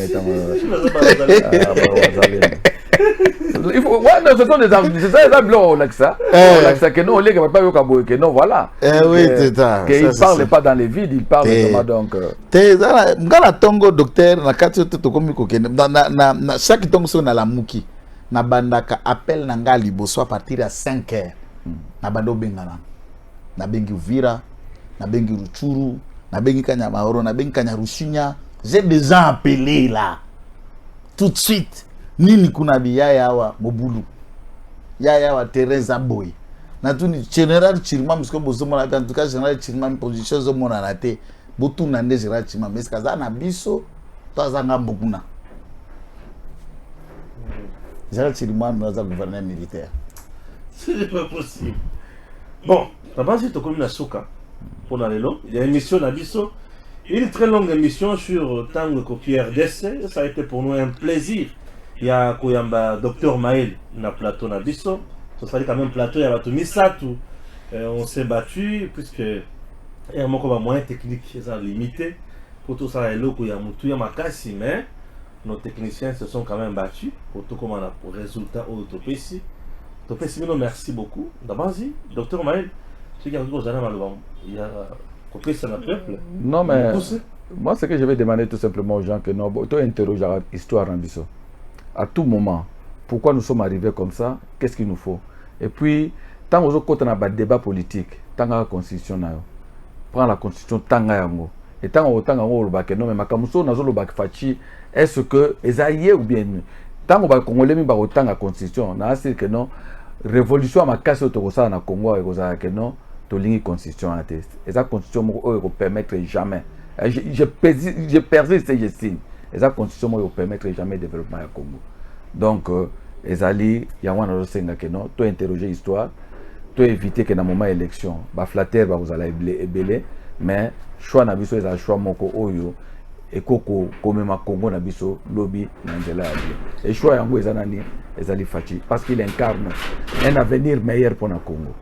il faut ouais, ce sont des c'est ça blanc là que ça que non les gars pas que non voilà oui c'est ça qu'il parle pas dans les vides, il parle vraiment donc ngala tongo docteur na kati to komi ko na chaque tongo so na la muki na bandaka appel na ngali boso à partir à 5h na bando bengana na bengi Uvira na bengi Ruchuru na bengi Kanyamahoro na bengi Kanyarushinya. J'ai déjà appelé là tout de suite. Nini kuna biyaya hawa Mobulu yaya hawa Teresa Boy na tuni général Chirima msko bozo mona en tout cas général Chirima position zo mona raté botu na nde général Chirima mais kaza na biso to azanga mbokuna général Chirima naza gouverneur militaire. C'est pas possible. Bon, d'abord c'est comme la souka pour la lelo, il y a une émission na biso, une très longue émission sur Tango Koki RDC, ça a été pour nous un plaisir. Il y a Koyamba Docteur Maël na plateau na biso. Ça fallait quand même plateau il y a tout Misatu. On s'est battu puisque il y a encore moyen technique limité pour tout ça. Il y a Moutou ya Makasi, mais nos techniciens se sont quand même battus pour tout comme on a pour résultat au Topesi. Topesi, merci beaucoup. D'abord, Docteur Maël, tu sais qu'il y a il y a coupé ça le peuple. Non mais moi ce que je vais demander tout simplement aux gens que non, tu interroges l'histoire en biso. À tout moment, pourquoi nous sommes arrivés comme ça, qu'est-ce qu'il nous faut? Et puis, tant que nous avons un débat politique, tant que la constitution, prends la constitution, tant que et tant que nous avons est-ce que les ou bien tant que nous avons la constitution, on a dit que non, révolution à casse au Congo et que non, la constitution et la constitution ne permettre jamais. Je persiste et je signe. Et la constitution ne permettre jamais de développement au Congo. Donc, il y a un que non, tu interroger l'histoire, tu éviter que dans le moment d'élection, flatter, vous allez ébélé, mais choix na biso est choix moko oyo et koko comme ma Congo na biso lobby n'angela et choix yango ezanani ezali fachi parce qu'il incarne un avenir meilleur pour le Congo.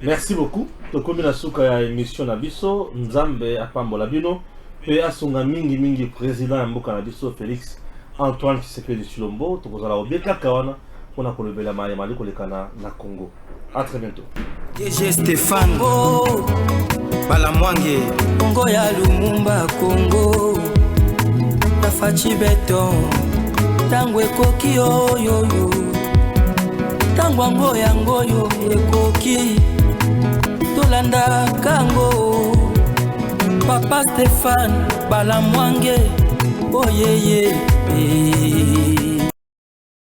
Merci beaucoup. Tokomi na suka ya émission na biso Nzambe apambola bino pe asunga mingi président ya mboka na biso Félix Antoine Tshisekedi Tshilombo tokozala obeka kawana pona kolobela mayema kolekana na Congo. À très bientôt. DG Stéphane Balamwange Congo ya Lumumba Congo Tafachi Beton Tangwe koki yo Tangwango yango yo ekoki Tolanda kango Papa Stéphane Balamwange oh yeah